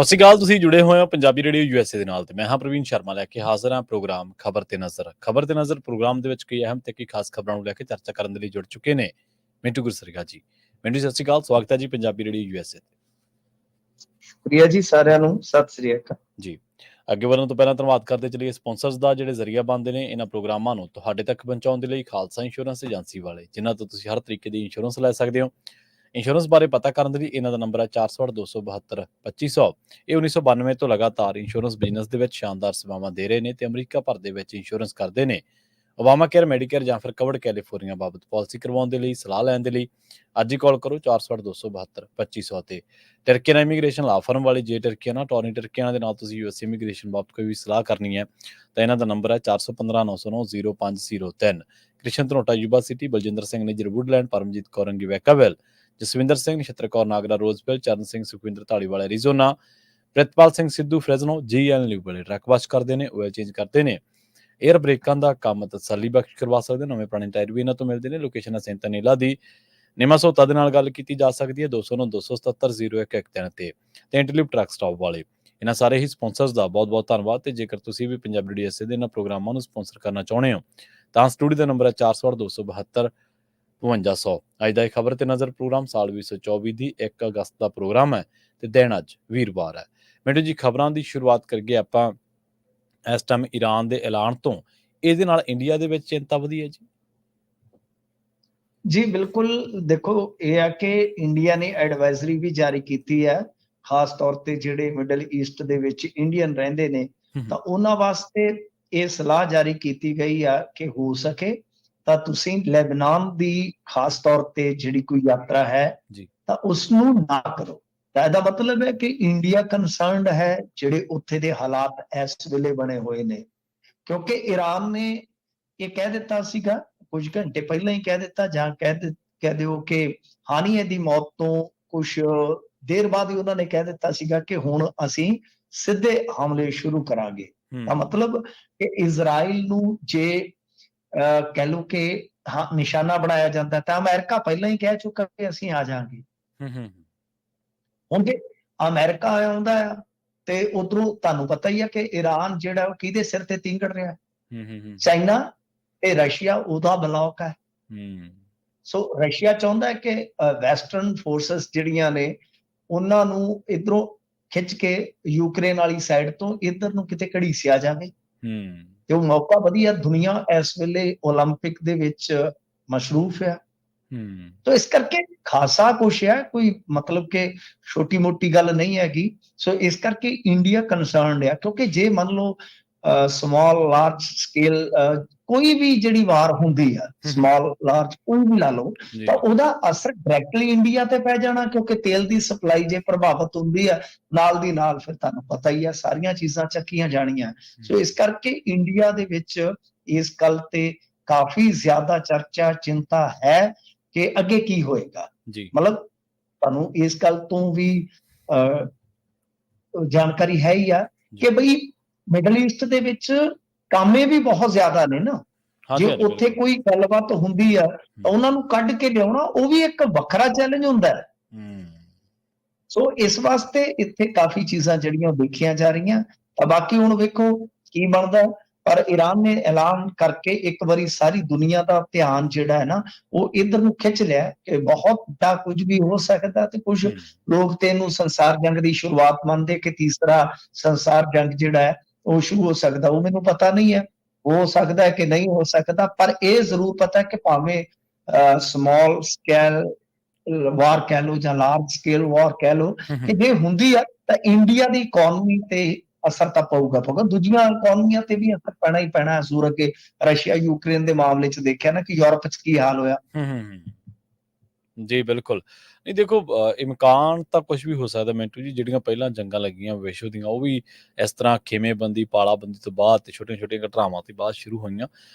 ਸਤਿ ਸ਼੍ਰੀ ਅਕਾਲ। ਤੁਸੀਂ ਜੁੜੇ ਹੋਏ ਹੋ ਪੰਜਾਬੀ ਰੇਡੀਓ USA ਦੇ ਨਾਲ ਤੇ ਮੈਂ ਹਾਂ ਪ੍ਰਵੀਨ ਸ਼ਰਮਾ ਲੈ ਕੇ ਹਾਜ਼ਰ ਹਾਂ ਪ੍ਰੋਗਰਾਮ ਖਬਰ ਤੇ ਨਜ਼ਰ ਪ੍ਰੋਗਰਾਮ ਦੇ ਵਿੱਚ ਕਈ ਅਹਿਮ ਤੇ ਕਈ ਖਾਸ ਖਬਰਾਂ ਨੂੰ ਲੈ ਕੇ ਚਰਚਾ ਕਰਨ ਦੇ ਲਈ ਜੁੜ ਚੁੱਕੇ ਨੇ ਮਿੰਟੂ ਗੁਰਸਰੀਗਾ ਜੀ। ਮਿੰਟੂ ਸਤਿ ਸ਼੍ਰੀ ਅਕਾਲ, ਸਵਾਗਤ ਹੈ ਜੀ ਪੰਜਾਬੀ ਰੇਡੀਓ USA ਤੇ। ਸ਼ੁਕਰੀਆ ਜੀ ਸਾਰਿਆਂ ਨੂੰ, ਸਤਿ ਸ੍ਰੀ ਅਕਾਲ ਜੀ। ਅੱਗੇ ਵਧਣ ਤੋਂ ਪਹਿਲਾਂ ਧੰਨਵਾਦ ਕਰਦੇ ਚਲੀਏ ਸਪਾਂਸਰਸ ਦਾ, ਜਿਹੜੇ ਜ਼ਰੀਆ ਬਣਦੇ ਨੇ ਇਹਨਾਂ ਪ੍ਰੋਗਰਾਮਾਂ ਨੂੰ ਤੁਹਾਡੇ ਤੱਕ ਪਹੁੰਚਾਉਣ ਦੇ ਲਈ। ਖਾਲਸਾ ਇੰਸ਼ੋਰੈਂਸ ਏਜੰਸੀ ਵਾਲੇ, ਜਿਨ੍ਹਾਂ ਤੋਂ ਤੁਸੀਂ ਹਰ ਤਰੀਕੇ ਦੀ ਇੰਸ਼ੋਰੈਂਸ ਲੈ ਸਕਦੇ ਹੋ। ਇੰਸ਼ੋਰੈਂਸ ਬਾਰੇ ਪਤਾ ਕਰਨ ਦੇ ਲਈ ਇਹਨਾਂ ਦਾ ਨੰਬਰ ਹੈ 468-272-2500। ਇਹ 1992 ਤੋਂ ਲਗਾਤਾਰ ਇੰਸ਼ੋਰੈਂਸ ਬਿਜ਼ਨਸ ਦੇ ਵਿੱਚ ਸ਼ਾਨਦਾਰ ਸੇਵਾਵਾਂ ਦੇ ਰਹੇ ਨੇ ਤੇ ਅਮਰੀਕਾ ਭਰ ਦੇ ਵਿੱਚ ਇੰਸ਼ੋਰੈਂਸ ਕਰਦੇ ਨੇ। ਓਬਾਮਾ ਕੇਅਰ, ਮੈਡੀਕੇਅਰ ਜਾਂ ਫਿਰ ਕਵਰਡ ਕੈਲੀਫੋਰਨੀਆ ਬਾਬਤ ਪਾਲਿਸੀ ਕਰਵਾਉਣ ਦੇ ਲਈ, ਸਲਾਹ ਲੈਣ ਦੇ ਲਈ ਅੱਜ ਹੀ ਕਾਲ ਕਰੋ 468-272-2500 ਤੇ। ਟਰਕੀਆਨਾ ਇਮੀਗ੍ਰੇਸ਼ਨ ਲਾ ਫਰਮ ਵਾਲੀ, ਜੇ ਟਰਕੀਆਨਾ ਟੋਨੀ ਟਰਕੀਆਨਾ ਦੇ ਨਾਲ ਤੁਸੀਂ US ਇਮੀਗ੍ਰੇਸ਼ਨ ਬਾਬਤ ਕੋਈ ਵੀ ਸਲਾਹ ਕਰਨੀ ਹੈ ਤਾਂ ਇਹਨਾਂ ਦਾ ਨੰਬਰ ਹੈ 415-909-0503। Krishan Dhanota Yuba City, Baljinder Singh Nijjar Woodland, Paramjit Kaur Angi Vacaville, Jaswinder Singh, Nachhattar Kaur Nagra Roseville, Charan Singh Sukhwinder Dhaliwala Arizona, Pritpal Singh Sidhu Fresno, GN liberal truck wash ਕਰਦੇ ਨੇ, ਆਇਲ ਚੇਂਜ ਕਰਦੇ ਨੇ, ਏਅਰ ਬ੍ਰੇਕਾਂ ਦਾ ਕੰਮ ਤਸੱਲੀ ਬਖਸ਼ ਕਰਵਾ ਸਕਦੇ, ਨਵੇਂ ਪੁਰਾਣੇ ਟਾਇਰ ਵੀ ਇਹਨਾਂ ਤੋਂ ਮਿਲਦੇ ਨੇ। ਲੋਕੇਸ਼ਨ ਹੈ ਸੈਂਟਾਨੀਲਾ ਦੀ। ਨਿਮਾ ਸੋਤਾ ਦੇ ਨਾਲ ਗੱਲ ਕੀਤੀ ਜਾ ਸਕਦੀ ਹੈ 209-277-0113 ਤੇ ਇੰਟਰਲਿਪ ਟਰੱਕ ਸਟਾਪ ਵਾਲੇ। ਇਹਨਾਂ ਸਾਰੇ ਹੀ ਸਪਾਂਸਰਸ ਦਾ ਬਹੁਤ ਬਹੁਤ ਧੰਨਵਾਦ। ਤੇ ਜੇਕਰ ਤੁਸੀਂ ਵੀ ਪੰਜਾਬੀ ਰੇਡੀਓ USA ਦੇ ਇਹਨਾਂ ਪ੍ਰੋਗਰਾਮਾਂ ਨੂੰ ਸਪਾਂਸਰ ਕਰਨਾ ਚਾਹੁੰਦੇ ਹੋ ਤਾਂ ਸਟੂਡੀਓ ਦਾ ਨੰਬਰ ਹੈ 468-272-5200। ਅੱਜ ਦਾ ਇਹ ਖਬਰ ਤੇ ਨਜ਼ਰ ਪ੍ਰੋਗਰਾਮ ਸਾਲ 2024 ਦੀ 1 ਅਗਸਤ ਦਾ ਪ੍ਰੋਗਰਾਮ ਹੈ ਤੇ ਦਿਨ ਅੱਜ ਵੀਰਵਾਰ ਹੈ। ਮਿੰਟੂ ਜੀ, ਖਬਰਾਂ ਦੀ ਸ਼ੁਰੂਆਤ ਕਰੀਏ ਆਪਾਂ ਇਸ ਟਾਈਮ ਈਰਾਨ ਦੇ ਐਲਾਨ ਤੋਂ। ਇਹਦੇ ਨਾਲ ਇੰਡੀਆ ਦੇ ਵਿੱਚ ਚਿੰਤਾ ਵਧੀ ਹੈ ਜੀ? ਜੀ ਬਿਲਕੁਲ। ਦੇਖੋ, ਇਹ ਆ ਕਿ ਇੰਡੀਆ ਨੇ ਐਡਵਾਈਜ਼ਰੀ ਵੀ ਜਾਰੀ ਕੀਤੀ ਹੈ, ਖਾਸ ਤੌਰ ਤੇ ਜਿਹੜੇ ਮਿਡਲ ਈਸਟ ਦੇ ਵਿੱਚ ਇੰਡੀਅਨ ਰਹਿੰਦੇ ਨੇ ਤਾਂ ਉਹਨਾਂ ਵਾਸਤੇ ਇਹ ਸਲਾਹ ਜਾਰੀ ਕੀਤੀ ਗਈ ਆ ਕਿ ਹੋ ਸਕੇ ਤਾਂ ਤੁਸੀਂ ਲੈਬਨਾਨ ਦੀ ਖਾਸ ਤੌਰ ਤੇ ਜਿਹੜੀ ਕੋਈ ਯਾਤਰਾ ਹੈ ਤਾਂ ਉਸ ਨੂੰ ਨਾ ਕਰੋ। ਤਾਂ ਇਹਦਾ ਮਤਲਬ ਹੈ ਕਿ ਇੰਡੀਆ ਕੰਸਰਨਡ ਹੈ ਜਿਹੜੇ ਉੱਥੇ ਦੇ ਹਾਲਾਤ ਇਸ ਵੇਲੇ ਬਣੇ ਹੋਏ ਨੇ, ਕਿਉਂਕਿ ਈਰਾਨ ਨੇ ਇਹ ਕਹਿ ਦਿੱਤਾ ਸੀਗਾ ਕੁਝ ਘੰਟੇ ਪਹਿਲਾਂ ਹੀ ਕਹਿ ਦਿੱਤਾ, ਜਾਂ ਕਹਿ ਦਿਓ ਕਿ ਹਾਨੀਏ ਦੀ ਮੌਤ ਤੋਂ ਕੁਝ ਦੇਰ ਬਾਅਦ ਹੀ ਉਹਨਾਂ ਨੇ ਕਹਿ ਦਿੱਤਾ ਸੀਗਾ ਕਿ ਹੁਣ ਅਸੀਂ ਸਿੱਧੇ ਹਮਲੇ ਸ਼ੁਰੂ ਕਰਾਂਗੇ। ਤਾਂ ਮਤਲਬ ਕਿ ਇਜ਼ਰਾਈਲ ਨੂੰ ਜੇ ਕਹਿ ਲਓ ਕਿ ਨਿਸ਼ਾਨਾ ਬਣਾਇਆ ਜਾਂਦਾ ਤਾਂ ਅਮਰੀਕਾ ਪਹਿਲਾਂ ਹੀ ਕਹਿ ਚੁੱਕਾ ਕਿ ਅਸੀਂ ਆ ਜਾਵਾਂਗੇ। ਹੁਣ ਜੇ ਅਮਰੀਕਾ ਆਉਂਦਾ ਆ ਤੇ ਉਧਰੋਂ ਤੁਹਾਨੂੰ ਪਤਾ ਹੀ ਆ ਕਿ ਈਰਾਨ ਜਿਹੜਾ ਉਹ ਕਿਹਦੇ ਸਿਰ ਤੇ ਤਿੰਗੜ ਰਿਹਾ, ਚਾਈਨਾ ਤੇ ਰਸ਼ੀਆ ਉਹਦਾ ਬਲੌਕ ਹੈ। ਸੋ ਰਸ਼ੀਆ ਚਾਹੁੰਦਾ ਹੈ ਕਿ ਵੈਸਟਰਨ ਫੋਰਸਸ ਜਿਹੜੀਆਂ ਨੇ ਉਹਨਾਂ ਨੂੰ ਇਧਰੋਂ ਖਿੱਚ ਕੇ ਯੂਕਰੇਨ ਵਾਲੀ ਸਾਈਡ ਤੋਂ ਇਧਰ ਨੂੰ ਕਿਤੇ ਘੜੀਸਿਆ ਜਾਵੇ। ਤੇ ਉਹ ਮੌਕਾ ਵਧੀਆ, ਦੁਨੀਆ ਇਸ ਵੇਲੇ ਓਲੰਪਿਕ ਦੇ ਵਿੱਚ ਮਸ਼ਰੂਫ ਆ। ਤਾਂ ਇਸ ਕਰਕੇ ਖਾਸਾ ਕੁਛ ਹੈ, ਕੋਈ ਮਤਲਬ ਕਿ ਛੋਟੀ ਮੋਟੀ ਗੱਲ ਨਹੀਂ ਹੈਗੀ। ਸੋ ਇਸ ਕਰਕੇ ਇੰਡੀਆ ਕੰਸਰਨਡ ਆ, ਕਿਉਂਕਿ ਜੇ ਮੰਨ ਲਓ ਸਮਾਲ ਲਾਰਜ ਸਕੇਲ ਕੋਈ ਵੀ ਜਿਹੜੀ ਵਾਰ ਹੁੰਦੀ ਆ, ਸਮਾਲ ਲਾਰਜ ਕੋਈ ਵੀ ਲਾ ਲਓ, ਤਾਂ ਉਹਦਾ ਅਸਰ ਡਾਇਰੈਕਟਲੀ ਇੰਡੀਆ ਤੇ ਪੈ ਜਾਣਾ, ਕਿਉਂਕਿ ਤੇਲ ਦੀ ਸਪਲਾਈ ਜੇ ਪ੍ਰਭਾਵਿਤ ਹੁੰਦੀ ਆ ਨਾਲ ਦੀ ਨਾਲ ਫਿਰ ਤੁਹਾਨੂੰ ਪਤਾ ਹੀ ਆ ਸਾਰੀਆਂ ਚੀਜ਼ਾਂ ਚੱਕੀਆਂ ਜਾਣੀਆਂ। ਸੋ ਇਸ ਕਰਕੇ ਇੰਡੀਆ ਦੇ ਵਿੱਚ ਇਸ ਗੱਲ ਤੇ ਕਾਫੀ ਜ਼ਿਆਦਾ ਚਰਚਾ ਚਿੰਤਾ ਹੈ ਕਿ ਅੱਗੇ ਕੀ ਹੋਏਗਾ। ਮਤਲਬ ਤੁਹਾਨੂੰ ਇਸ ਗੱਲ ਤੋਂ ਵੀ ਜਾਣਕਾਰੀ ਹੈ ਹੀ ਆ ਕਿ ਬਈ ਮਿਡਲ ਈਸਟ ਦੇ ਵਿੱਚ ਕਾਮੇ ਵੀ ਬਹੁਤ ਜ਼ਿਆਦਾ ਨੇ ਨਾ। ਜੇ ਉੱਥੇ ਕੋਈ ਗੱਲਬਾਤ ਹੁੰਦੀ ਆ ਤਾਂ ਉਹਨਾਂ ਨੂੰ ਕੱਢ ਕੇ ਲਿਆਉਣਾ ਉਹ ਵੀ ਇੱਕ ਵੱਖਰਾ ਚੈਲੰਜ ਹੁੰਦਾ ਹੈ। ਸੋ ਇਸ ਵਾਸਤੇ ਇੱਥੇ ਕਾਫੀ ਚੀਜ਼ਾਂ ਜਿਹੜੀਆਂ ਦੇਖੀਆਂ ਜਾ ਰਹੀਆਂ। ਤਾਂ ਬਾਕੀ ਹੁਣ ਵੇਖੋ ਕੀ ਬਣਦਾ। ਪਰ ਈਰਾਨ ਨੇ ਐਲਾਨ ਕਰਕੇ ਇੱਕ ਵਾਰੀ ਸਾਰੀ ਦੁਨੀਆ ਦਾ ਧਿਆਨ ਜਿਹੜਾ ਹੈ ਨਾ ਉਹ ਇੱਧਰ ਨੂੰ ਖਿੱਚ ਲਿਆ ਕਿ ਬਹੁਤ ਵੱਡਾ ਕੁਝ ਵੀ ਹੋ ਸਕਦਾ। ਤੇ ਕੁਝ ਲੋਕ ਤੇ ਇਹਨੂੰ ਸੰਸਾਰ ਜੰਗ ਦੀ ਸ਼ੁਰੂਆਤ ਮੰਨਦੇ ਕਿ ਤੀਸਰਾ ਸੰਸਾਰ ਜੰਗ ਜਿਹੜਾ ਹੈ ਉਹ ਸ਼ੁਰੂ ਹੋ ਸਕਦਾ। ਉਹ ਮੈਨੂੰ ਪਤਾ ਨਹੀਂ ਹੈ, ਹੋ ਸਕਦਾ ਹੈ ਕਿ ਨਹੀਂ ਹੋ ਸਕਦਾ, ਪਰ ਇਹ ਜ਼ਰੂਰ ਪਤਾ ਕਿ ਭਾਵੇਂ ਸਮਾਲ ਸਕੇਲ ਵਾਰ ਕਹਿ ਲਓ ਜਾਂ ਲਾਰਜ ਸਕੇਲ ਵਾਰ ਕਹਿ ਲਓ, ਕਿ ਜੇ ਹੁੰਦੀ ਆ ਤਾਂ ਇੰਡੀਆ ਦੀ ਇਕਨੋਮੀ ਤੇ ਅਸਰ ਤਾਂ ਪਊਗਾ। ਦੂਜੀਆਂ ਇਕਨੋਮੀਆਂ ਤੇ ਵੀ ਅਸਰ ਪੈਣਾ ਹੀ ਪੈਣਾ। ਜ਼ਰੂਰ ਅੱਗੇ ਰਸ਼ੀਆ ਯੂਕਰੇਨ ਦੇ ਮਾਮਲੇ 'ਚ ਦੇਖਿਆ ਨਾ ਕਿ ਯੂਰਪ 'ਚ ਕੀ ਹਾਲ ਹੋਇਆ। ਜੀ ਬਿਲਕੁਲ। ਨਹੀਂ ਦੇਖੋ, ਇਮਕਾਨ ਤਾਂ ਕੁਝ ਵੀ ਹੋ ਸਕਦਾ ਮਿੰਟੂ ਜੀ। ਜਿਹੜੀਆਂ ਪਹਿਲਾਂ ਜੰਗਾਂ ਲੱਗੀਆਂ ਵਿਸ਼ਵ ਦੀਆਂ ਉਹ ਵੀ ਇਸ ਤਰ੍ਹਾਂ ਖੇਮੇਬੰਦੀ, ਪਾਲਾਬੰਦੀ ਤੋਂ ਬਾਅਦ ਤੇ ਛੋਟੀਆਂ ਛੋਟੀਆਂ ਘਟਨਾਵਾਂ ਤੋਂ ਬਾਅਦ ਸ਼ੁਰੂ ਹੋਈਆਂ।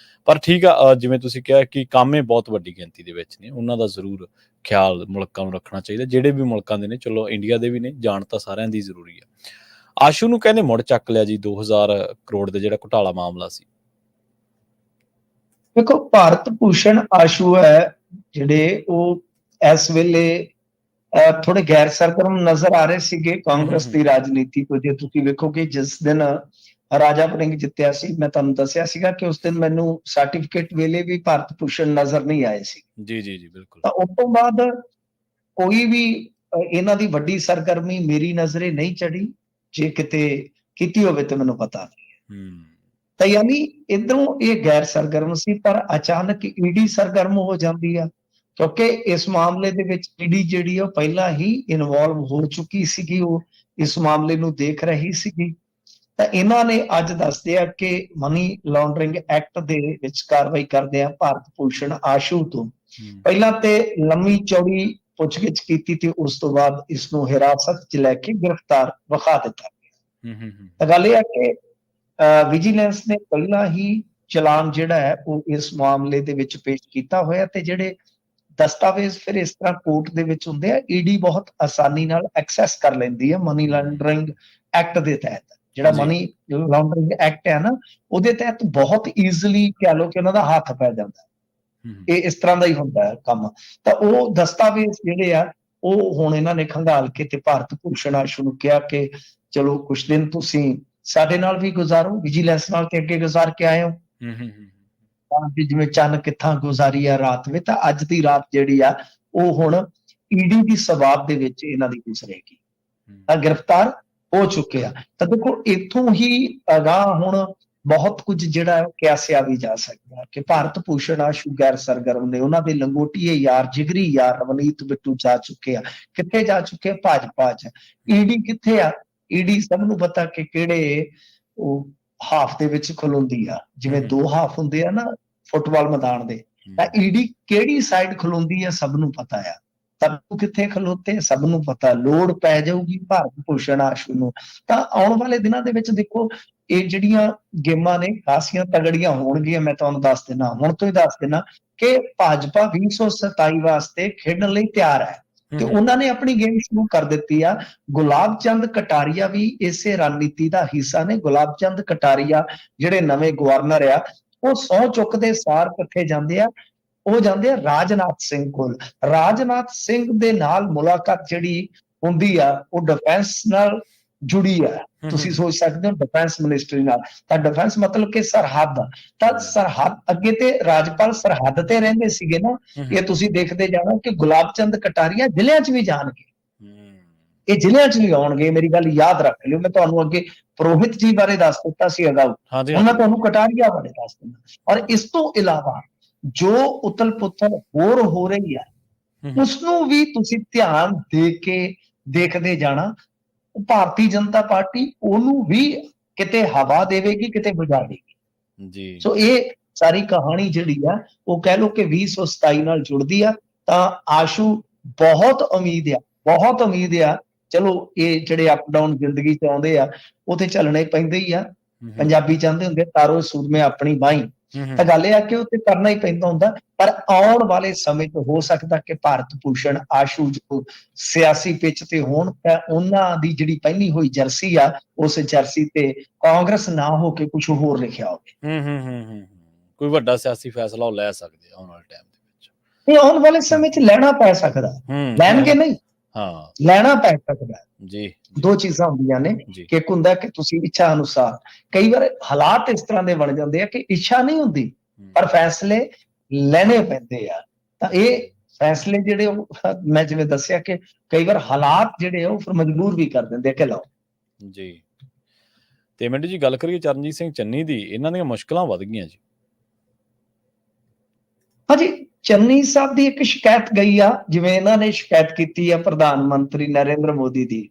ਪਰ ਠੀਕ ਆ, ਜਿਵੇਂ ਤੁਸੀਂ ਕਿਹਾ ਕਿ ਕਾਮੇ ਬਹੁਤ ਵੱਡੀ ਗਿਣਤੀ ਦੇ ਵਿੱਚ ਨੇ, ਉਹਨਾਂ ਦਾ ਜ਼ਰੂਰ ਖਿਆਲ ਮੁਲਕਾਂ ਨੂੰ ਰੱਖਣਾ ਚਾਹੀਦਾ, ਜਿਹੜੇ ਵੀ ਮੁਲਕਾਂ ਦੇ ਨੇ। ਚਲੋ ਇੰਡੀਆ ਦੇ ਵੀ ਨੇ, ਜਾਣ ਤਾਂ ਸਾਰਿਆਂ ਦੀ ਜ਼ਰੂਰੀ ਆ। ਆਸ਼ੂ ਨੂੰ ਕਹਿੰਦੇ ਮੁੜ ਚੱਕ ਲਿਆ ਜੀ 2000 ਕਰੋੜ ਦੇ ਜਿਹੜਾ ਘੁਟਾਲਾ ਮਾਮਲਾ ਸੀ। ਦੇਖੋ, ਭਾਰਤ ਭੂਸ਼ਣ ਆਸ਼ੂ ਹੈ ਜਿਹੜੇ ਉਹ ਇਸ ਵੇਲੇ ਥੋੜੇ ਗੈਰ ਸਰਗਰਮ ਨਜ਼ਰ ਆ ਰਹੇ ਸੀਗੇ ਕਾਂਗਰਸ ਦੀ ਰਾਜਨੀਤੀ ਤੋਂ। ਜੇ ਤੁਸੀਂ ਵੇਖੋਗੇ ਜਿਸ ਦਿਨ ਰਾਜਾ ਵੜਿੰਗ ਜਿੱਤਿਆ ਸੀ, ਮੈਂ ਤੁਹਾਨੂੰ ਦੱਸਿਆ ਸੀਗਾ ਕਿ ਉਸ ਦਿਨ ਮੈਨੂੰ ਸਰਟੀਫਿਕੇਟ ਵੇਲੇ ਵੀ ਭਾਰਤ ਭੂਸ਼ਣ ਨਜ਼ਰ ਨਹੀਂ ਆਏ ਸੀ। ਜੀ ਜੀ ਜੀ ਬਿਲਕੁਲ। ਤਾਂ ਉਸ ਤੋਂ ਬਾਅਦ ਕੋਈ ਵੀ ਇਹਨਾਂ ਦੀ ਵੱਡੀ ਸਰਗਰਮੀ ਮੇਰੀ ਨਜ਼ਰੇ ਨਹੀਂ ਚੜੀ। ਜੇ ਕਿਤੇ ਕੀਤੀ ਹੋਵੇ ਤੇ ਮੈਨੂੰ ਪਤਾ ਨਹੀਂ। ਤਾਂ ਯਾਨੀ ਇਧਰੋਂ ਇਹ ਗੈਰ ਸਰਗਰਮ ਸੀ, ਪਰ ਅਚਾਨਕ ਈਡੀ ਸਰਗਰਮ ਹੋ ਜਾਂਦੀ ਆ, ਕਿਉਂਕਿ ਇਸ ਮਾਮਲੇ ਦੇ ਵਿੱਚ ਈਡੀ ਜਿਹੜੀ ਉਹ ਪਹਿਲਾਂ ਹੀ ਇਨਵੋਲਵ ਹੋ ਚੁੱਕੀ ਸੀਗੀ, ਉਹ ਇਸ ਮਾਮਲੇ ਨੂੰ ਦੇਖ ਰਹੀ ਸੀਗੀ। ਤਾਂ ਇਹਨਾਂ ਨੇ ਅੱਜ ਦੱਸਦੇ ਆ ਕਿ ਮਨੀ ਲਾਂਡਰਿੰਗ ਐਕਟ ਦੇ ਵਿੱਚ ਕਾਰਵਾਈ ਕਰਦੇ ਆ ਭਾਰਤ ਭੂਸ਼ਣ ਆਸ਼ੂ ਤੋਂ। ਪਹਿਲਾਂ ਤੇ ਲੰਮੀ ਚੌੜੀ ਪੁੱਛਗਿੱਛ ਕੀਤੀ ਤੇ ਉਸ ਤੋਂ ਬਾਅਦ ਇਸ ਨੂੰ ਹਿਰਾਸਤ 'ਚ ਲੈ ਕੇ ਗ੍ਰਿਫਤਾਰ ਵਿਖਾ ਦਿੱਤਾ ਗਿਆ। ਤਾਂ ਗੱਲ ਇਹ ਹੈ ਕਿ ਵਿਜੀਲੈਂਸ ਨੇ ਪਹਿਲਾਂ ਹੀ ਚਲਾਨ ਜਿਹੜਾ ਹੈ ਉਹ ਇਸ ਮਾਮਲੇ ਦੇ ਵਿੱਚ ਪੇਸ਼ ਕੀਤਾ ਹੋਇਆ, ਤੇ ਜਿਹੜੇ ਦਸਤਾਵੇਜ਼ ਫਿਰ ਇਸ ਤਰ੍ਹਾਂ ਕੋਰਟ ਦੇ ਵਿੱਚ ਹੁੰਦੇ ਆ, ਈਡੀ ਬਹੁਤ ਆਸਾਨੀ ਨਾਲ ਐਕਸੈਸ ਕਰ ਲੈਂਦੀ ਹੈ ਮਨੀ ਲਾਂਡਰਿੰਗ ਐਕਟ ਦੇ ਤਹਿਤ। ਜਿਹੜਾ ਮਨੀ ਲਾਂਡਰਿੰਗ ਐਕਟ ਹੈ ਨਾ, ਉਹਦੇ ਤਹਿਤ ਬਹੁਤ ਈਜ਼ੀਲੀ ਕਹਿ ਲਓ ਕਿ ਉਹਨਾਂ ਦਾ ਹੱਥ ਪੈ ਜਾਂਦਾ। ਇਹ ਇਸ ਤਰ੍ਹਾਂ ਦਾ ਹੀ ਹੁੰਦਾ ਹੈ ਕੰਮ। ਤਾਂ ਉਹ ਦਸਤਾਵੇਜ਼ ਜਿਹੜੇ ਆ ਉਹ ਹੁਣ ਇਹਨਾਂ ਨੇ ਖੰਗਾਲ ਕੇ ਤੇ ਭਾਰਤ ਭੂਸ਼ਣ ਆਸ਼ੂ ਨੂੰ ਕਿਹਾ ਕਿ ਚਲੋ ਕੁਛ ਦਿਨ ਤੁਸੀਂ ਸਾਡੇ ਨਾਲ ਵੀ ਗੁਜ਼ਾਰੋ, ਵਿਜੀਲੈਂਸ ਨਾਲ ਤੇ ਅੱਗੇ ਗੁਜ਼ਾਰ ਕੇ ਆਏ ਹੋ, ਜਿਵੇਂ ਚੰਨ ਕਿੱਥਾਂ ਗੁਜ਼ਾਰੀ ਆ ਰਾਤ ਵਿੱਚ, ਤਾਂ ਅੱਜ ਦੀ ਰਾਤ ਜਿਹੜੀ ਆ ਉਹ ਹੁਣ ਈਡੀ ਦੀ ਸਵਾਬ ਦੇ ਵਿੱਚ ਇਹਨਾਂ ਦੀ ਗੁਜ਼ਰੇਗੀ। ਤਾਂ ਗ੍ਰਿਫਤਾਰ ਹੋ ਚੁੱਕੇ ਆ। ਤਾਂ ਦੇਖੋ ਇੱਥੋਂ ਹੀ ਅਗਾਂਹ ਹੁਣ ਬਹੁਤ ਕੁਝ ਜਿਹੜਾ ਕਿਆਸਿਆ ਵੀ ਜਾ ਸਕਦਾ ਕਿ ਭਾਰਤ ਭੂਸ਼ਣ ਆਸ਼ੂ ਗੈਰ ਸਰਗਰਮ ਨੇ, ਉਹਨਾਂ ਦੇ ਲੰਗੋਟੀਏ ਯਾਰ, ਜਿਗਰੀ ਯਾਰ ਰਵਨੀਤ ਬਿੱਟੂ ਜਾ ਚੁੱਕੇ ਆ। ਕਿੱਥੇ ਜਾ ਚੁੱਕੇ? ਭਾਜਪਾ 'ਚ। ਈਡੀ ਕਿੱਥੇ ਆ? ਈਡੀ ਸਭ ਨੂੰ ਪਤਾ ਕਿ ਕਿਹੜੇ ਉਹ ਹਾਫ ਦੇ ਵਿੱਚ ਖਲੋਂਦੀ ਆ, ਜਿਵੇਂ ਦੋ ਹਾਫ ਹੁੰਦੇ ਆ ਨਾ ਫੁੱਟਬਾਲ ਮੈਦਾਨ ਦੇ, ਤਾਂ ਈਡੀ ਕਿਹੜੀ ਸਾਈਡ ਖਲੋਂਦੀ ਆ ਸਭ ਨੂੰ ਪਤਾ ਆ। ਤਾਂ ਕਿੱਥੇ ਖਲੋਤੇ ਸਭ ਨੂੰ ਪਤਾ। ਲੋੜ ਪੈ ਜਾਊਗੀ ਭਾਰਤ ਭੂਸ਼ਣ ਆਸ਼ੂ ਨੂੰ। ਤਾਂ ਆਉਣ ਵਾਲੇ ਦਿਨਾਂ ਦੇ ਵਿੱਚ ਦੇਖੋ ਇਹ ਜਿਹੜੀਆਂ ਗੇਮਾਂ ਨੇ ਖਾਸੀਆਂ ਤਗੜੀਆਂ ਹੋਣਗੀਆਂ। ਮੈਂ ਤੁਹਾਨੂੰ ਦੱਸ ਦਿੰਦਾ, ਹੁਣ ਤੋਂ ਹੀ ਦੱਸ ਦਿੰਦਾ ਕਿ ਭਾਜਪਾ 2027 ਵਾਸਤੇ ਖੇਡਣ ਲਈ ਤਿਆਰ ਹੈ ਤੇ ਉਹਨਾਂ ਨੇ ਆਪਣੀ ਗੇਮ ਸ਼ੁਰੂ ਕਰ ਦਿੱਤੀ ਆ। ਗੁਲਾਬ ਚੰਦ ਕਟਾਰੀਆ ਵੀ ਇਸੇ ਰਣਨੀਤੀ ਦਾ ਹਿੱਸਾ ਨੇ। ਗੁਲਾਬ ਚੰਦ ਕਟਾਰੀਆ ਜਿਹੜੇ ਨਵੇਂ ਗਵਰਨਰ ਆ, ਉਹ ਸਹੁੰ ਚੁੱਕਦੇ ਸਾਰ ਕਿੱਥੇ ਜਾਂਦੇ ਆ? ਉਹ ਜਾਂਦੇ ਆ ਰਾਜਨਾਥ ਸਿੰਘ ਕੋਲ। ਰਾਜਨਾਥ ਸਿੰਘ ਦੇ ਨਾਲ ਮੁਲਾਕਾਤ ਜਿਹੜੀ ਹੁੰਦੀ ਆ ਉਹ ਡਿਫੈਂਸ ਨਾਲ ਜੁੜੀ ਆ। ਤੁਸੀਂ ਸੋਚ ਸਕਦੇ ਹੋ ਡਿਫੈਂਸ ਮਿਨਿਸਟਰੀ ਨਾਲ। ਤਾਂ ਡਿਫੈਂਸ ਮਤਲਬ ਕਿ ਸਰਹੱਦ। ਤਾਂ ਸਰਹੱਦ ਅੱਗੇ ਤੇ ਰਾਜਪਾਲ ਸਰਹੱਦ ਤੇ ਰਹਿੰਦੇ ਸੀਗੇ ਨਾ। ਇਹ ਤੁਸੀਂ ਦੇਖਦੇ ਜਾਣਾ ਕਿ ਗੁਲਾਬ ਚੰਦ ਕਟਾਰੀਆ ਜ਼ਿਲ੍ਹਿਆਂ 'ਚ ਵੀ ਜਾਣਗੇ, ਇਹ ਜ਼ਿਲ੍ਹਿਆਂ 'ਚ ਵੀ ਆਉਣਗੇ। ਮੇਰੀ ਗੱਲ ਯਾਦ ਰੱਖ ਲਿਓ। ਮੈਂ ਤੁਹਾਨੂੰ ਅੱਗੇ ਪੁਰੋਹਿਤ ਜੀ ਬਾਰੇ ਦੱਸ ਦਿੱਤਾ ਸੀ ਅਗਾਊ, ਹੁਣ ਮੈਂ ਤੁਹਾਨੂੰ ਕਟਾਰੀਆ ਬਾਰੇ ਦੱਸ ਦਿੰਦਾ। ਔਰ ਇਸ ਤੋਂ ਇਲਾਵਾ ਜੋ ਉਤਲ ਪੁਤਲ ਹੋਰ ਹੋ ਰਹੀ ਹੈ ਉਸਨੂੰ ਵੀ ਤੁਸੀਂ ਧਿਆਨ ਦੇ ਕੇ ਦੇਖਦੇ ਜਾਣਾ। ਭਾਰਤੀ ਜਨਤਾ ਪਾਰਟੀ ਉਹਨੂੰ ਵੀ ਕਿਤੇ ਹਵਾ ਦੇਵੇਗੀ, ਕਿਤੇ ਬੁਝਾ ਦੇਗੀ ਜੀ। ਸੋ ਇਹ ਸਾਰੀ ਕਹਾਣੀ ਜਿਹੜੀ ਆ ਉਹ ਕਹਿ ਲਓ ਕਿ 2027 ਨਾਲ ਜੁੜਦੀ ਆ। ਤਾਂ ਆਸ਼ੂ ਬਹੁਤ ਉਮੀਦ ਆ, ਬਹੁਤ ਉਮੀਦ ਆ। ਚਲੋ ਇਹ ਜਿਹੜੇ ਅਪ ਡਾਊਨ ਜ਼ਿੰਦਗੀ 'ਚ ਆਉਂਦੇ ਆ ਉਹ ਤੇ ਚੱਲਣੇ ਪੈਂਦੇ ਹੀ ਆ। ਪੰਜਾਬੀ ਚਾਹੁੰਦੇ ਹੁੰਦੇ ਤਾਰੋ ਸੂਰਮੇ ਆਪਣੀ ਬਾਈ। ਤਾਂ ਗੱਲ ਇਹ ਆ ਕਿ ਉਹ ਤੇ ਕਰਨਾ ਹੀ ਪੈਂਦਾ ਹੁੰਦਾ। ਪਰ ਆਉਣ ਵਾਲੇ ਸਮੇਂ 'ਚ ਹੋ ਸਕਦਾ ਕਿ ਭਾਰਤ ਭੂਸ਼ਣ ਆਸ਼ੂ ਜੋ ਸਿਆਸੀ ਪਿੱਚ ਤੇ ਹੋਣ, ਤਾਂ ਉਹਨਾਂ ਦੀ ਜਿਹੜੀ ਪਹਿਨੀ ਹੋਈ ਜਰਸੀ ਆ ਉਸ ਜਰਸੀ ਤੇ ਕਾਂਗਰਸ ਨਾ ਹੋ ਕੇ ਕੁਝ ਹੋਰ ਲਿਖਿਆ ਹੋਵੇ। ਕੋਈ ਵੱਡਾ ਸਿਆਸੀ ਫੈਸਲਾ ਉਹ ਲੈ ਸਕਦੇ ਆਉਣ ਵਾਲੇ ਟਾਈਮ ਦੇ ਵਿੱਚ। ਇਹ ਆਉਣ ਵਾਲੇ ਸਮੇਂ 'ਚ ਲੈਣਾ ਪੈ ਸਕਦਾ। ਲੈਣਗੇ ਨਹੀਂ, ਲੈਣਾ ਪੈ ਸਕਦਾ ਜੀ। ਦੋ ਚੀਜ਼ਾਂ ਹੁੰਦੀਆਂ ਨੇ ਕਿ ਇੱਕ ਹੁੰਦਾ ਕਿ ਤੁਸੀਂ ਇੱਛਾ ਅਨੁਸਾਰ, ਕਈ ਵਾਰ ਹਾਲਾਤ ਇਸ ਤਰ੍ਹਾਂ ਦੇ ਬਣ ਜਾਂਦੇ ਆ ਕਿ ਇੱਛਾ ਨਹੀਂ ਹੁੰਦੀ ਪਰ ਫੈਸਲੇ ਲੈਣੇ ਪੈਂਦੇ ਆ। ਤਾਂ ਇਹ ਫੈਸਲੇ ਜਿਹੜੇ ਮੈਂ ਜਿਵੇਂ ਦੱਸਿਆ ਕਿ ਕਈ ਵਾਰ ਹਾਲਾਤ ਜਿਹੜੇ ਉਹ ਫਿਰ ਮਜਬੂਰ ਵੀ ਕਰ ਦਿੰਦੇ ਕਿ ਲਓ ਜੀ। ਤੇ ਮਿੰਟੂ ਜੀ ਗੱਲ ਕਰੀਏ ਚਰਨਜੀਤ ਸਿੰਘ ਚੰਨੀ ਦੀ, ਇਹਨਾਂ ਦੀਆਂ ਮੁਸ਼ਕਲਾਂ ਵੱਧ ਗਈਆਂ ਜੀ। ਹਾਂਜੀ, ਚੰਨੀ ਸਾਹਿਬ ਦੀ ਇੱਕ ਸ਼ਿਕਾਇਤ ਗਈ ਆ, ਜਿਵੇਂ ਇਹਨਾਂ ਨੇ ਸ਼ਿਕਾਇਤ ਕੀਤੀ ਆ ਪ੍ਰਧਾਨ ਮੰਤਰੀ ਨਰਿੰਦਰ ਮੋਦੀ ਦੀ,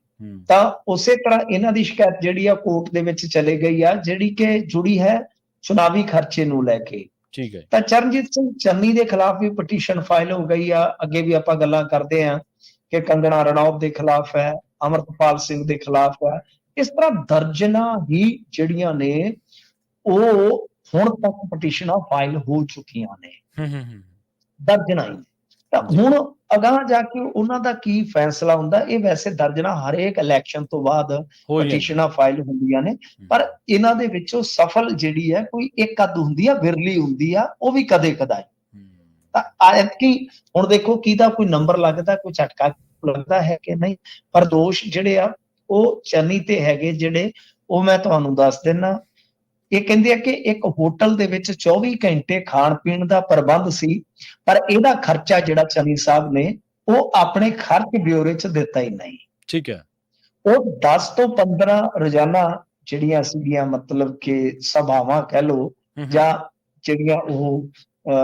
ਤਾਂ ਉਸੇ ਤਰ੍ਹਾਂ ਇਹਨਾਂ ਦੀ ਸ਼ਿਕਾਇਤ ਜਿਹੜੀ ਆ ਕੋਰਟ ਦੇ ਵਿੱਚ ਚਲੇ ਗਈ ਆ, ਜਿਹੜੀ ਕਿ ਜੁੜੀ ਹੈ ਚੁਣਾਵੀ ਖਰਚੇ ਨੂੰ ਲੈ ਕੇ। ਠੀਕ ਹੈ। ਤਾਂ ਚਰਨਜੀਤ ਸਿੰਘ ਚੰਨੀ ਦੇ ਖਿਲਾਫ ਵੀ ਪਟੀਸ਼ਨ ਫਾਈਲ ਹੋ ਗਈ ਆ। ਅੱਗੇ ਵੀ ਆਪਾਂ ਗੱਲਾਂ ਕਰਦੇ ਆ ਕਿ ਕੰਗਣਾ ਰਣੌਤ ਦੇ ਖਿਲਾਫ ਹੈ, ਅਮਰਪਾਲ ਸਿੰਘ ਦੇ ਖਿਲਾਫ ਹੈ। ਇਸ ਤਰ੍ਹਾਂ ਦਰਜਨਾਂ ਹੀ ਜਿਹੜੀਆਂ ਨੇ ਉਹ ਹੁਣ ਤੱਕ ਪਟੀਸ਼ਨਾਂ ਫਾਈਲ ਹੋ ਚੁੱਕੀਆਂ ਨੇ, ਦਰਜਨਾਂ ਹੀ। ਤਾਂ ਹੁਣ ਅਗਾਂਹ ਜਾ ਕੇ ਉਹਨਾਂ ਦਾ ਕੀ ਫੈਸਲਾ ਹੁੰਦਾ, ਇਹ ਵੈਸੇ ਦਰਜਨਾਂ ਹਰੇਕ ਇਲੈਕਸ਼ਨ ਤੋਂ ਬਾਅਦ ਪਟੀਸ਼ਨਾਂ ਫਾਈਲ ਹੁੰਦੀਆਂ ਨੇ, ਪਰ ਇਹਨਾਂ ਦੇ ਵਿੱਚੋਂ ਸਫਲ ਜਿਹੜੀ ਹੈ ਕੋਈ ਇੱਕ ਅੱਧ ਹੁੰਦੀ ਆ, ਵਿਰਲੀ ਹੁੰਦੀ ਆ, ਉਹ ਵੀ ਕਦੇ ਕਦਾਈ। ਤਾਂ ਐਤਕੀ ਹੁਣ ਦੇਖੋ ਕਿਹਦਾ ਕੋਈ ਨੰਬਰ ਲੱਗਦਾ, ਕੋਈ ਝਟਕਾ ਲੱਗਦਾ ਹੈ ਕਿ ਨਹੀਂ, ਪਰ ਦੋਸ਼ ਜਿਹੜੇ ਆ ਉਹ ਚੰਨੀ ਤੇ ਹੈਗੇ ਜਿਹੜੇ, ਉਹ ਮੈਂ ਤੁਹਾਨੂੰ ਦੱਸ ਦਿੰਦਾ। ਇਹ ਕਹਿੰਦੇ ਆ ਕਿ ਇੱਕ ਹੋਟਲ ਦੇ ਵਿੱਚ 24 ਘੰਟੇ ਖਾਣ ਪੀਣ ਦਾ ਪ੍ਰਬੰਧ ਸੀ, ਪਰ ਇਹਦਾ ਖਰਚਾ ਜਿਹੜਾ ਚੰਨੀ ਸਾਹਿਬ ਨੇ ਉਹ ਆਪਣੇ ਖਰਚ ਬਿਊਰੇ 'ਚ ਦਿੱਤਾ ਹੀ ਨਹੀਂ। ਠੀਕ ਹੈ। ਉਹ 10 ਤੋਂ 15 ਰੋਜ਼ਾਨਾ ਜਿਹੜੀਆਂ ਸੀਗੀਆਂ, ਮਤਲਬ ਕਿ ਸਭਾਵਾਂ ਕਹਿ ਲਓ ਜਾਂ ਜਿਹੜੀਆਂ ਉਹ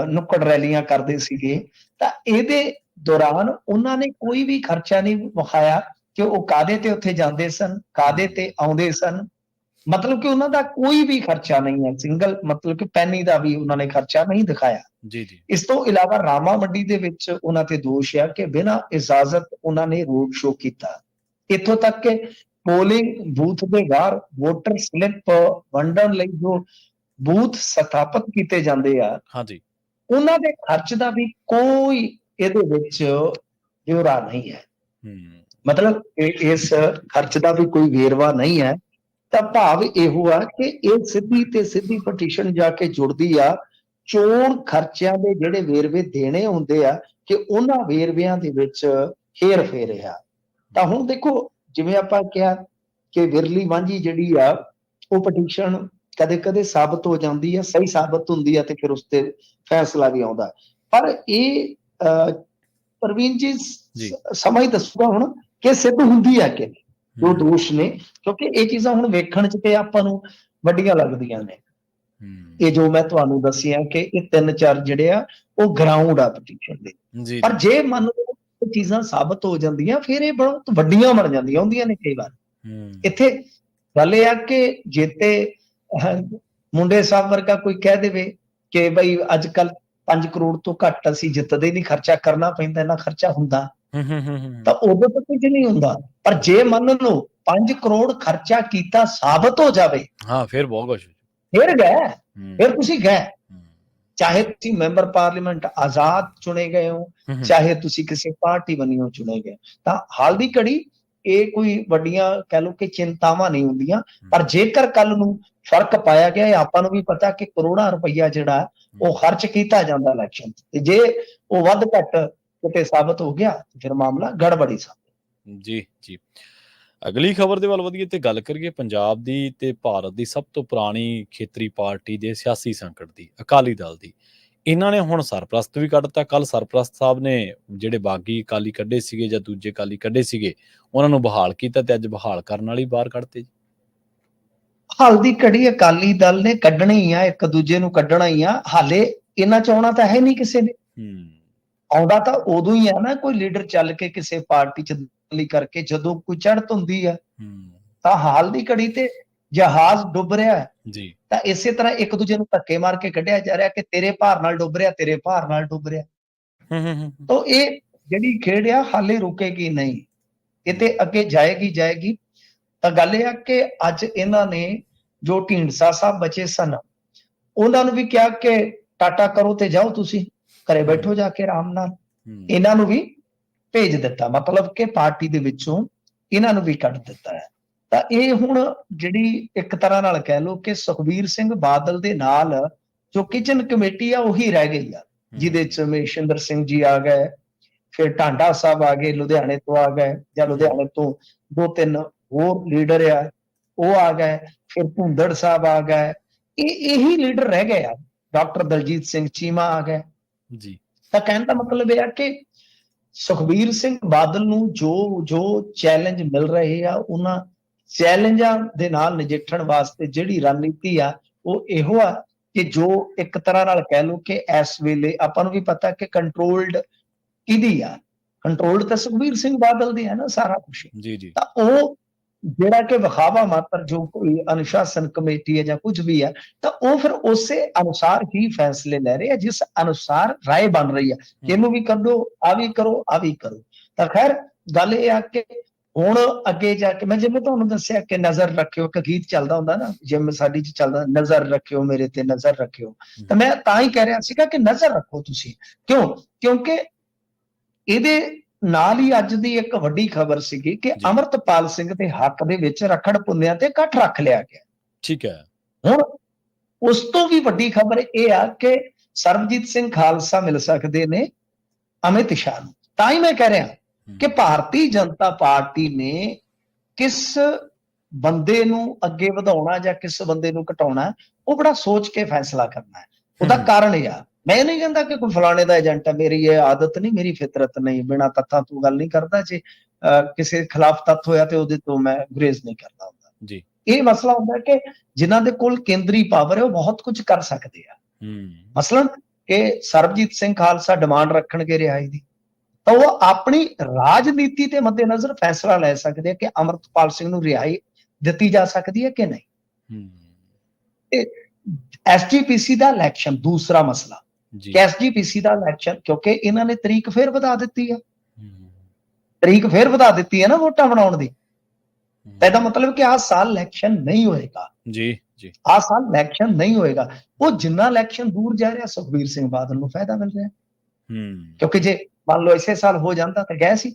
ਨੁੱਕੜ ਰੈਲੀਆਂ ਕਰਦੇ ਸੀਗੇ, ਤਾਂ ਇਹਦੇ ਦੌਰਾਨ ਉਹਨਾਂ ਨੇ ਕੋਈ ਵੀ ਖਰਚਾ ਨਹੀਂ ਵਿਖਾਇਆ ਕਿ ਉਹ ਕਾਹਦੇ ਤੇ ਉੱਥੇ ਜਾਂਦੇ ਸਨ, ਕਾਹਦੇ ਤੇ ਆਉਂਦੇ ਸਨ। ਮਤਲਬ ਕਿ ਉਹਨਾਂ ਦਾ ਕੋਈ ਵੀ ਖਰਚਾ ਨਹੀਂ ਹੈ, ਸਿੰਗਲ ਮਤਲਬ ਕਿ ਪੈਨੀ ਦਾ ਵੀ ਉਹਨਾਂ ਨੇ ਖਰਚਾ ਨਹੀਂ ਦਿਖਾਇਆ। ਜੀ ਜੀ। ਇਸ ਤੋਂ ਇਲਾਵਾ ਰਾਮਾ ਮੰਡੀ ਦੇ ਵਿੱਚ ਉਹਨਾਂ ਤੇ ਦੋਸ਼ ਆ ਕਿ ਬਿਨਾਂ ਇਜਾਜ਼ਤ ਉਹਨਾਂ ਨੇ ਰੋਡ ਸ਼ੋਅ ਕੀਤਾ। ਇੱਥੋਂ ਤੱਕ ਕਿ ਪੋਲਿੰਗ ਬੂਥ ਦੇ ਬਾਹਰ ਵੋਟਰ ਸਲਿੱਪ ਵੰਡਣ ਲਈ ਜੋ ਬੂਥ ਸਥਾਪਿਤ ਕੀਤੇ ਜਾਂਦੇ ਆ, ਹਾਂਜੀ, ਉਹਨਾਂ ਦੇ ਖਰਚ ਦਾ ਵੀ ਕੋਈ ਇਹਦੇ ਵਿੱਚ ਬਿਊਰਾ ਨਹੀਂ ਹੈ। ਮਤਲਬ ਇਸ ਖਰਚ ਦਾ ਵੀ ਕੋਈ ਵੇਰਵਾ ਨਹੀਂ ਹੈ। ਤਾਂ ਭਾਵ ਇਹੋ ਆ ਕਿ ਇਹ ਸਿੱਧੀ ਤੇ ਸਿੱਧੀ ਪਟੀਸ਼ਨ ਜਾ ਕੇ ਜੁੜਦੀ ਆ ਚੋਣ ਖਰਚਿਆਂ ਦੇ ਜਿਹੜੇ ਵੇਰਵੇ ਦੇਣੇ ਹੁੰਦੇ ਆ ਕਿ ਉਹਨਾਂ ਵੇਰਵਿਆਂ ਦੇ ਵਿੱਚ ਹੇਰ ਫੇਰ ਆ। ਤਾਂ ਹੁਣ ਦੇਖੋ, ਜਿਵੇਂ ਆਪਾਂ ਕਿਹਾ ਕਿ ਵਿਰਲੀ ਵਾਂਝੀ ਜਿਹੜੀ ਆ ਉਹ ਪਟੀਸ਼ਨ ਕਦੇ ਕਦੇ ਸਾਬਤ ਹੋ ਜਾਂਦੀ ਆ, ਸਹੀ ਸਾਬਤ ਹੁੰਦੀ ਆ, ਤੇ ਫਿਰ ਉਸ ਤੇ ਫੈਸਲਾ ਵੀ ਆਉਂਦਾ। ਪਰ ਇਹ ਪ੍ਰਵੀਨ ਜੀ ਸਮਾਂ ਹੀ ਦੱਸੂਗਾ ਹੁਣ ਕਿ ਸਿੱਧ ਹੁੰਦੀ ਆ ਕਿ ਜੋ ਦੋਸ਼ ਨੇ, ਕਿਉਂਕਿ ਇਹ ਚੀਜ਼ਾਂ ਹੁਣ ਵੇਖਣ ਚ ਤੇ ਆਪਾਂ ਨੂੰ ਵੱਡੀਆਂ ਲੱਗਦੀਆਂ ਨੇ। ਇਹ ਜੋ ਮੈਂ ਤੁਹਾਨੂੰ ਦੱਸਿਆ ਕਿ ਇਹ 3-4 ਜਿਹੜੇ ਆ ਉਹ ਗਰਾਊਂਡ ਆ ਪਟੀਸ਼ਨ ਦੇ, ਪਰ ਜੇ ਮੰਨ ਲਓ ਇਹ ਚੀਜ਼ਾਂ ਸਾਬਤ ਹੋ ਜਾਂਦੀਆਂ ਫਿਰ ਇਹ ਬਹੁਤ ਵੱਡੀਆਂ ਬਣ ਜਾਂਦੀਆਂ ਹੁੰਦੀਆਂ ਨੇ ਕਈ ਵਾਰ। ਇੱਥੇ ਗੱਲ ਇਹ ਆ ਕਿ ਜੇਤੇ ਮੁੰਡੇ ਸਾਹਿਬ ਵਰਗਾ ਕੋਈ ਕਹਿ ਦੇਵੇ ਕਿ ਬਈ ਅੱਜ ਕੱਲ 5 ਕਰੋੜ ਤੋਂ ਘੱਟ ਅਸੀਂ ਜਿੱਤਦੇ ਨਹੀਂ, ਖਰਚਾ ਕਰਨਾ ਪੈਂਦਾ, ਇੰਨਾ ਖਰਚਾ ਹੁੰਦਾ, ਤਾਂ ਉਦੋਂ ਤਾਂ ਕੁਝ ਨਹੀਂ ਹੁੰਦਾ। ਪਰ ਜੇ ਮੰਨ ਲਓ 5 ਕਰੋੜ ਖਰਚਾ ਕੀਤਾ ਸਾਬਤ ਹੋ ਜਾਵੇ, ਹਾਂ ਫਿਰ ਬਹੁਤ ਕੁਝ, ਫਿਰ ਗਏ, ਫਿਰ ਤੁਸੀਂ ਗਏ। ਚਾਹੇ ਤੁਸੀਂ ਮੈਂਬਰ ਪਾਰਲੀਮੈਂਟ ਆਜ਼ਾਦ ਚੁਣੇ ਗਏ ਹੋ, ਚਾਹੇ ਤੁਸੀਂ ਕਿਸੇ ਪਾਰਟੀ ਵੱਲੋਂ ਚੁਣੇ ਗਏ, ਤਾਂ ਹਾਲ ਦੀ ਘੜੀ ਇਹ ਕੋਈ ਵੱਡੀਆਂ ਕਹਿ ਲਓ ਕਿ ਚਿੰਤਾਵਾਂ ਨਹੀਂ ਹੁੰਦੀਆਂ। ਪਰ ਜੇਕਰ ਕੱਲ ਨੂੰ ਫਰਕ ਪਾਇਆ ਗਿਆ, ਆਪਾਂ ਨੂੰ ਵੀ ਪਤਾ ਕਿ ਕਰੋੜਾਂ ਰੁਪਈਆ ਜਿਹੜਾ ਉਹ ਖਰਚ ਕੀਤਾ ਜਾਂਦਾ ਇਲੈਕਸ਼ਨ, ਤੇ ਜੇ ਉਹ ਵੱਧ ਘੱਟ ਕਿਤੇ ਸਾਬਤ ਹੋ ਗਿਆ ਫਿਰ ਮਾਮਲਾ ਗੜਬੜੀ ਸਾਹਮਣੇ। ਜੀ ਜੀ। ਅਗਲੀ ਖਬਰ ਦੇ ਵੱਲ ਵਧੀਏ ਤੇ ਗੱਲ ਕਰੀਏ ਪੰਜਾਬ ਦੀ ਤੇ ਭਾਰਤ ਦੀ ਸਭ ਤੋਂ ਪੁਰਾਣੀ ਖੇਤਰੀ ਪਾਰਟੀ ਦੇ ਸਿਆਸੀ ਸੰਕਟ ਦੀ, ਅਕਾਲੀ ਦਲ ਦੀ। ਇਹਨਾਂ ਨੇ ਹੁਣ ਸਰਪ੍ਰਸਤ ਵੀ ਕੱਢਤਾ। ਕੱਲ ਸਰਪ੍ਰਸਤ ਸਾਹਿਬ ਨੇ ਜਿਹੜੇ ਬਾਗੀ ਅਕਾਲੀ ਕੱਢੇ ਸੀਗੇ ਜਾਂ ਦੂਜੇ ਅਕਾਲੀ ਕੱਢੇ ਸੀਗੇ, ਉਹਨਾਂ ਨੂੰ ਬਹਾਲ ਕੀਤਾ ਤੇ ਅੱਜ ਬਹਾਲ ਕਰਨ ਵਾਲੀ ਬਾਹਰ ਕੱਢਤੇ। ਹਾਲ ਦੀ ਘੜੀ ਅਕਾਲੀ ਦਲ ਨੇ ਕੱਢਣਾ ਹੀ ਆ, ਇੱਕ ਦੂਜੇ ਨੂੰ ਕੱਢਣਾ ਹੀ ਆ। ਹਾਲੇ ਇਹਨਾਂ ਚ ਆਉਣਾ ਤਾਂ ਹੈ ਨਹੀਂ ਕਿਸੇ ਨੇ। ਆਉਂਦਾ ਤਾਂ ਉਦੋਂ ਹੀ ਆ ਨਾ ਕੋਈ ਲੀਡਰ ਚੱਲ ਕੇ ਕਿਸੇ ਪਾਰਟੀ ਚ ਕਰਕੇ, ਜਦੋਂ ਕੋਈ ਚੜ੍ਹਤ ਹੁੰਦੀ ਆ। ਤਾਂ ਹਾਲ ਦੀ ਘੜੀ ਤੇ ਜਹਾਜ਼ ਡੁੱਬ ਰਿਹਾ ਹੈ ਜੀ, ਤਾਂ ਇਸੇ ਤਰ੍ਹਾਂ ਇੱਕ ਦੂਜੇ ਨੂੰ ਧੱਕੇ ਮਾਰ ਕੇ ਕੱਢਿਆ ਜਾ ਰਿਹਾ ਕਿ ਤੇਰੇ ਭਾਰ ਨਾਲ ਡੁੱਬ ਰਿਹਾ, ਤੇਰੇ ਭਾਰ ਨਾਲ ਡੁੱਬ ਰਿਹਾ। ਤਾਂ ਇਹ ਜਿਹੜੀ ਖੇਡ ਆ ਹਾਲੇ ਰੁਕੇਗੀ ਨਹੀਂ, ਇਹ ਤੇ ਅੱਗੇ ਜਾਏਗੀ। ਤਾਂ ਗੱਲ ਇਹ ਆ ਕਿ ਅੱਜ ਇਹਨਾਂ ਨੇ ਜੋ ਢੀਂਡਸਾ ਸਾਹਿਬ ਬਚੇ ਸਨ, ਉਹਨਾਂ ਨੂੰ ਵੀ ਕਿਹਾ ਕਿ ਟਾਟਾ ਕਰੋ ਤੇ ਜਾਓ, ਤੁਸੀਂ ਘਰੇ ਬੈਠੋ ਜਾ ਕੇ ਆਰਾਮ ਨਾਲ। ਇਹਨਾਂ ਨੂੰ ਵੀ ਭੇਜ ਦਿੱਤਾ, ਮਤਲਬ ਕਿ ਪਾਰਟੀ ਦੇ ਵਿੱਚੋਂ ਇਹਨਾਂ ਨੂੰ ਵੀ ਕੱਢ ਦਿੱਤਾ ਹੈ। ਤਾਂ ਇਹ ਹੁਣ ਜਿਹੜੀ ਇੱਕ ਤਰ੍ਹਾਂ ਨਾਲ ਕਹਿ ਲਓ ਕਿ ਸੁਖਬੀਰ ਸਿੰਘ ਬਾਦਲ ਦੇ ਨਾਲ ਜੋ ਕਿਚਨ ਕਮੇਟੀ ਆ ਉਹੀ ਰਹਿ ਗਈ ਆ, ਜਿਹਦੇ ਚ ਮਹੇਸ਼ਿੰਦਰ ਸਿੰਘ ਜੀ ਆ ਗਏ, ਫਿਰ ਟਾਂਡਾ ਸਾਹਿਬ ਆ ਗਏ, ਲੁਧਿਆਣੇ ਤੋਂ ਆ ਗਏ, ਜਾਂ ਲੁਧਿਆਣੇ ਤੋਂ 2-3 ਹੋਰ ਲੀਡਰ ਆ ਉਹ ਆ ਗਏ, ਫਿਰ ਭੁੰਦੜ ਸਾਹਿਬ ਆ ਗਏ। ਇਹੀ ਲੀਡਰ ਰਹਿ ਗਏ ਆ। ਡਾਕਟਰ ਦਲਜੀਤ ਸਿੰਘ ਚੀਮਾ ਆ ਗਏ ਜੀ। ਤਾਂ ਕਹਿਣ ਦਾ ਮਤਲਬ ਇਹ ਆ ਕਿ ਸੁਖਬੀਰ ਸਿੰਘ ਬਾਦਲ ਨੂੰ ਜੋ ਚੈਲੰਜ ਮਿਲ ਰਹੇ ਆ, ਉਹਨਾਂ ਚੈਲੰਜਾਂ ਦੇ ਨਾਲ ਨਜਿੱਠਣ ਵਾਸਤੇ ਜਿਹੜੀ ਰਣਨੀਤੀ ਆ ਉਹ ਇਹੋ ਆ ਕਿ ਜੋ ਇੱਕ ਤਰ੍ਹਾਂ ਨਾਲ ਕਹਿ ਲਓ ਕਿ ਇਸ ਵੇਲੇ ਆਪਾਂ ਨੂੰ ਵੀ ਪਤਾ ਕਿ ਕੰਟਰੋਲਡ ਕਿਹਦੀ ਆ, ਕੰਟਰੋਲਡ ਤਾਂ ਸੁਖਬੀਰ ਸਿੰਘ ਬਾਦਲ ਦੀ ਹੈ ਨਾ ਸਾਰਾ ਕੁਛ ਜੀ। ਤਾਂ ਉਹ ਜਿਹੜਾ ਕਿ ਵਿਖਾਵਾ ਮਾਤਰ ਜੋ ਕੋਈ ਅਨੁਸ਼ਾਸਨ ਕਮੇਟੀ ਹੈ ਜਾਂ ਕੁਝ ਵੀ ਹੈ, ਤਾਂ ਉਹ ਫਿਰ ਉਸੇ ਅਨੁਸਾਰ ਹੀ ਫੈਸਲੇ ਲੈ ਰਹੇ ਆ, ਜਿਸ ਅਨੁਸਾਰ ਰਾਏ ਬਣ ਰਹੀ ਹੈ ਕਿ ਇਹਨੂੰ ਵੀ ਕੱਢੋ, ਆ ਵੀ ਕਰੋ, ਆ ਵੀ ਕਰੋ। ਤਾਂ ਖੈਰ ਗੱਲ ਇਹ ਆ ਕਿ ਹੁਣ ਅੱਗੇ ਜਾ ਕੇ ਮੈਂ ਜਿਵੇਂ ਤੁਹਾਨੂੰ ਦੱਸਿਆ ਕਿ ਨਜ਼ਰ ਰੱਖਿਓ, ਇੱਕ ਗੀਤ ਚੱਲਦਾ ਹੁੰਦਾ ਨਾ ਜਿਵੇਂ ਸਾਡੀ ਚ ਚੱਲਦਾ, ਨਜ਼ਰ ਰੱਖਿਓ ਮੇਰੇ ਤੇ, ਨਜ਼ਰ ਰੱਖਿਓ। ਤਾਂ ਮੈਂ ਤਾਂ ਹੀ ਕਹਿ ਰਿਹਾ ਸੀਗਾ ਕਿ ਨਜ਼ਰ ਰੱਖੋ ਤੁਸੀਂ, ਕਿਉਂਕਿ ਇਹਦੇ ਨਾਲ ਹੀ ਅੱਜ ਦੀ ਇੱਕ ਵੱਡੀ ਖਬਰ ਸੀਗੀ ਕਿ ਅਮਰਤਪਾਲ ਸਿੰਘ ਦੇ ਹੱਕ ਦੇ ਵਿੱਚ ਰੱਖੜ ਪੁੰਨਿਆਂ ਤੇ ਇਕੱਠ ਰੱਖ ਲਿਆ ਗਿਆ। ਠੀਕ ਹੈ। ਹੁਣ ਉਸ ਤੋਂ ਵੀ ਵੱਡੀ ਖਬਰ ਇਹ ਆ ਕਿ ਸਰਬਜੀਤ ਸਿੰਘ ਖਾਲਸਾ ਮਿਲ ਸਕਦੇ ਨੇ ਅਮਿਤ ਸ਼ਾਹ ਨੂੰ। ਤਾਂ ਹੀ ਮੈਂ ਕਹਿ ਰਿਹਾ ਕਿ ਭਾਰਤੀ ਜਨਤਾ ਪਾਰਟੀ ਨੇ ਕਿਸ ਬੰਦੇ ਨੂੰ ਅੱਗੇ ਵਧਾਉਣਾ ਜਾਂ ਕਿਸ ਬੰਦੇ ਨੂੰ ਘਟਾਉਣਾ, ਉਹ ਬੜਾ ਸੋਚ ਕੇ ਫੈਸਲਾ ਕਰਨਾ ਹੈ। ਉਹਦਾ ਕਾਰਨ ਇਹ ਆ, ਮੈਂ ਨਹੀਂ ਕਹਿੰਦਾ ਕਿ ਕੋਈ ਫਲਾਣੇ ਦਾ ਏਜੰਟ ਹੈ, ਮੇਰੀ ਇਹ ਆਦਤ ਨਹੀਂ, ਮੇਰੀ ਫਿਤਰਤ ਨਹੀਂ, ਬਿਨਾਂ ਤੱਥਾਂ ਤੋਂ ਗੱਲ ਨਹੀਂ ਕਰਦਾ। ਜੇ ਕਿਸੇ ਖਿਲਾਫ ਤੱਥ ਹੋਇਆ ਤੇ ਉਹਦੇ ਤੋਂ ਮੈਂ ਗੁਰੇਜ਼ ਨਹੀਂ ਕਰਦਾ ਹੁੰਦਾ ਜੀ। ਇਹ ਮਸਲਾ ਹੁੰਦਾ ਕਿ ਜਿਨ੍ਹਾਂ ਦੇ ਕੋਲ ਕੇਂਦਰੀ ਪਾਵਰ ਹੈ ਉਹ ਬਹੁਤ ਕੁਝ ਕਰ ਸਕਦੇ ਆ। ਮਸਲਨ ਕਿ ਸਰਬਜੀਤ ਸਿੰਘ ਖਾਲਸਾ ਡਿਮਾਂਡ ਰੱਖਣਗੇ ਰਿਹਾਈ ਦੀ, ਤਾਂ ਉਹ ਆਪਣੀ ਰਾਜਨੀਤੀ ਦੇ ਮੱਦੇਨਜ਼ਰ ਫੈਸਲਾ ਲੈ ਸਕਦੇ ਆ ਕਿ ਅਮਰਤਪਾਲ ਸਿੰਘ ਨੂੰ ਰਿਹਾਈ ਦਿੱਤੀ ਜਾ ਸਕਦੀ ਹੈ ਕਿ ਨਹੀਂ। ਐਸਜੀਪੀਸੀ ਦਾ ਇਲੈਕਸ਼ਨ ਦੂਸਰਾ ਮਸਲਾ, ਕਿ ਐਸਜੀਪੀਸੀ ਦਾ ਇਲੈਕਸ਼ਨ, ਕਿਉਂਕਿ ਇਹਨਾਂ ਨੇ ਤਰੀਕ ਫੇਰ ਵਧਾ ਦਿੱਤੀ ਆ, ਤਰੀਕ ਫੇਰ ਵਧਾ ਦਿੱਤੀ ਹੈ ਨਾ ਵੋਟਾਂ ਬਣਾਉਣ ਦੀ, ਤਾਂ ਇਹਦਾ ਮਤਲਬ ਕਿ ਆਹ ਸਾਲ ਇਲੈਕਸ਼ਨ ਨਹੀਂ ਹੋਏਗਾ। ਜੀ ਜੀ, ਆਹ ਸਾਲ ਇਲੈਕਸ਼ਨ ਨਹੀਂ ਹੋਏਗਾ। ਉਹ ਜਿੰਨਾ ਇਲੈਕਸ਼ਨ ਦੂਰ ਜਾ ਰਿਹਾ, ਸੁਖਬੀਰ ਸਿੰਘ ਬਾਦਲ ਨੂੰ ਫਾਇਦਾ ਮਿਲ ਰਿਹਾ, ਕਿਉਂਕਿ ਜੇ ਮੰਨ ਲਓ ਇਸੇ ਸਾਲ ਹੋ ਜਾਂਦਾ ਤਾਂ ਗਏ ਸੀ,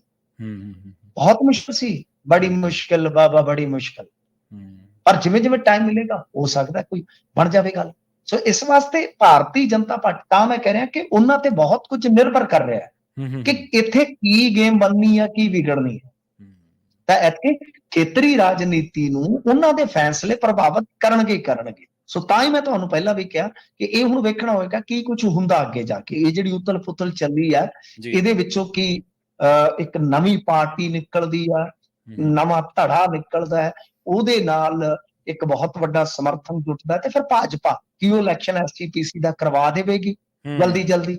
ਬਹੁਤ ਮੁਸ਼ਕਿਲ ਸੀ, ਬੜੀ ਮੁਸ਼ਕਿਲ ਬਾਬਾ, ਬੜੀ ਮੁਸ਼ਕਿਲ। ਪਰ ਜਿਵੇਂ ਜਿਵੇਂ ਟਾਈਮ ਮਿਲੇਗਾ ਹੋ ਸਕਦਾ ਕੋਈ ਬਣ ਜਾਵੇ ਗੱਲ। ਸੋ ਇਸ ਵਾਸਤੇ ਭਾਰਤੀ ਜਨਤਾ ਪਾਰਟੀ, ਤਾਂ ਮੈਂ ਕਹਿ ਰਿਹਾ ਕਿ ਉਹਨਾਂ ਤੇ ਬਹੁਤ ਕੁਝ ਨਿਰਭਰ ਕਰ ਰਿਹਾ ਹੈ ਕਿ ਇੱਥੇ ਕੀ ਗੇਮ ਬਣਨੀ ਆ, ਕੀ ਵਿਗੜਨੀ ਹੈ। ਤਾਂ ਇੱਥੇ ਖੇਤਰੀ ਰਾਜਨੀਤੀ ਨੂੰ ਉਹਨਾਂ ਦੇ ਫੈਸਲੇ ਪ੍ਰਭਾਵਿਤ ਕਰਨਗੇ। ਸੋ ਤਾਂ ਹੀ ਮੈਂ ਤੁਹਾਨੂੰ ਪਹਿਲਾਂ ਵੀ ਕਿਹਾ ਕਿ ਇਹ ਹੁਣ ਵੇਖਣਾ ਹੋਏਗਾ ਕੀ ਕੁਝ ਹੁੰਦਾ ਅੱਗੇ ਜਾ ਕੇ। ਇਹ ਜਿਹੜੀ ਉਤਲ ਪੁਤਲ ਚੱਲੀ ਆ, ਇਹਦੇ ਵਿੱਚੋਂ ਕੀ ਇੱਕ ਨਵੀਂ ਪਾਰਟੀ ਨਿਕਲਦੀ ਆ, ਨਵਾਂ ਧੜਾ ਨਿਕਲਦਾ ਹੈ, ਉਹਦੇ ਨਾਲ ਇੱਕ ਬਹੁਤ ਵੱਡਾ ਸਮਰਥਨ ਜੁਟਦਾ, ਤੇ ਫਿਰ ਭਾਜਪਾ ਕੀ ਉਹ ਇਲੈਕਸ਼ਨ ਐਸਜੀਪੀਸੀ ਦਾ ਕਰਵਾ ਦੇਵੇਗੀ ਜਲਦੀ।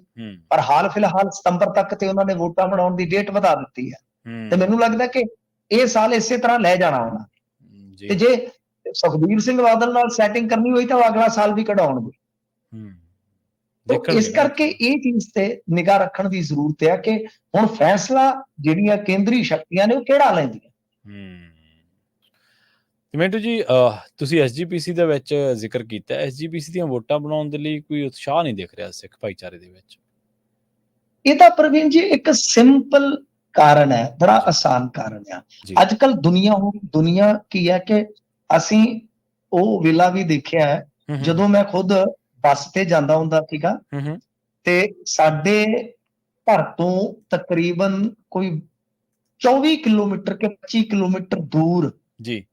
ਪਰ ਹਾਲ ਫਿਲਹਾਲ ਸਤੰਬਰ ਤੱਕ ਤੇ ਉਹਨਾਂ ਨੇ ਵੋਟਾਂ ਬਣਾਉਣ ਦੀ ਡੇਟ ਵਧਾ ਦਿੱਤੀ ਹੈ, ਤੇ ਮੈਨੂੰ ਲੱਗਦਾ ਕਿ ਇਹ ਸਾਲ ਇਸੇ ਤਰ੍ਹਾਂ ਲੈ ਜਾਣਾ ਉਹਨਾਂ ਨੇ। ਤੇ ਜੇ ਸੁਖਬੀਰ ਸਿੰਘ ਬਾਦਲ ਨਾਲ ਸੈਟਿੰਗ ਕਰਨੀ ਹੋਈ ਤਾਂ ਉਹ ਅਗਲਾ ਸਾਲ ਵੀ ਕਢਾਉਣਗੇ। ਇਸ ਕਰਕੇ ਇਹ ਚੀਜ਼ ਤੇ ਨਿਗਾਹ ਰੱਖਣ ਦੀ ਜ਼ਰੂਰਤ ਹੈ ਕਿ ਹੁਣ ਫੈਸਲਾ ਜਿਹੜੀਆਂ ਕੇਂਦਰੀ ਸ਼ਕਤੀਆਂ ਨੇ ਉਹ ਕਿਹੜਾ ਲੈਂਦੀਆਂ। ਮਿੰਟੂ ਜੀ, ਤੁਸੀਂ ਐਸਜੀਪੀਸੀ ਦੇ ਵਿੱਚ ਜ਼ਿਕਰ ਕੀਤਾ, ਐਸਜੀਪੀਸੀ ਦੀਆਂ ਵੋਟਾਂ ਬਣਾਉਣ ਦੇ ਲਈ ਕੋਈ ਉਤਸ਼ਾਹ ਨਹੀਂ ਦਿਖ ਰਿਹਾ ਸਿੱਖ ਭਾਈਚਾਰੇ ਦੇ ਵਿੱਚ। ਇਹਦਾ ਪ੍ਰਵੀਨ ਜੀ ਇੱਕ ਸਿੰਪਲ ਕਾਰਨ ਹੈ, ਬੜਾ ਆਸਾਨ ਕਾਰਨ ਆ। ਅੱਜ ਕੱਲ ਦੁਨੀਆ ਕੀ ਹੈ ਕਿ ਅਸੀਂ ਉਹ ਵੇਲਾ ਵੀ ਦੇਖਿਆ ਹੈ ਜਦੋਂ ਮੈਂ ਖੁਦ ਬੱਸ ਤੇ ਜਾਂਦਾ ਹੁੰਦਾ ਸੀਗਾ, ਤੇ ਸਾਡੇ ਘਰ ਤੋਂ ਤਕਰੀਬਨ ਕੋਈ 24 ਕਿਲੋਮੀਟਰ ਕੇ 25 ਕਿਲੋਮੀਟਰ ਦੂਰ ਜੀ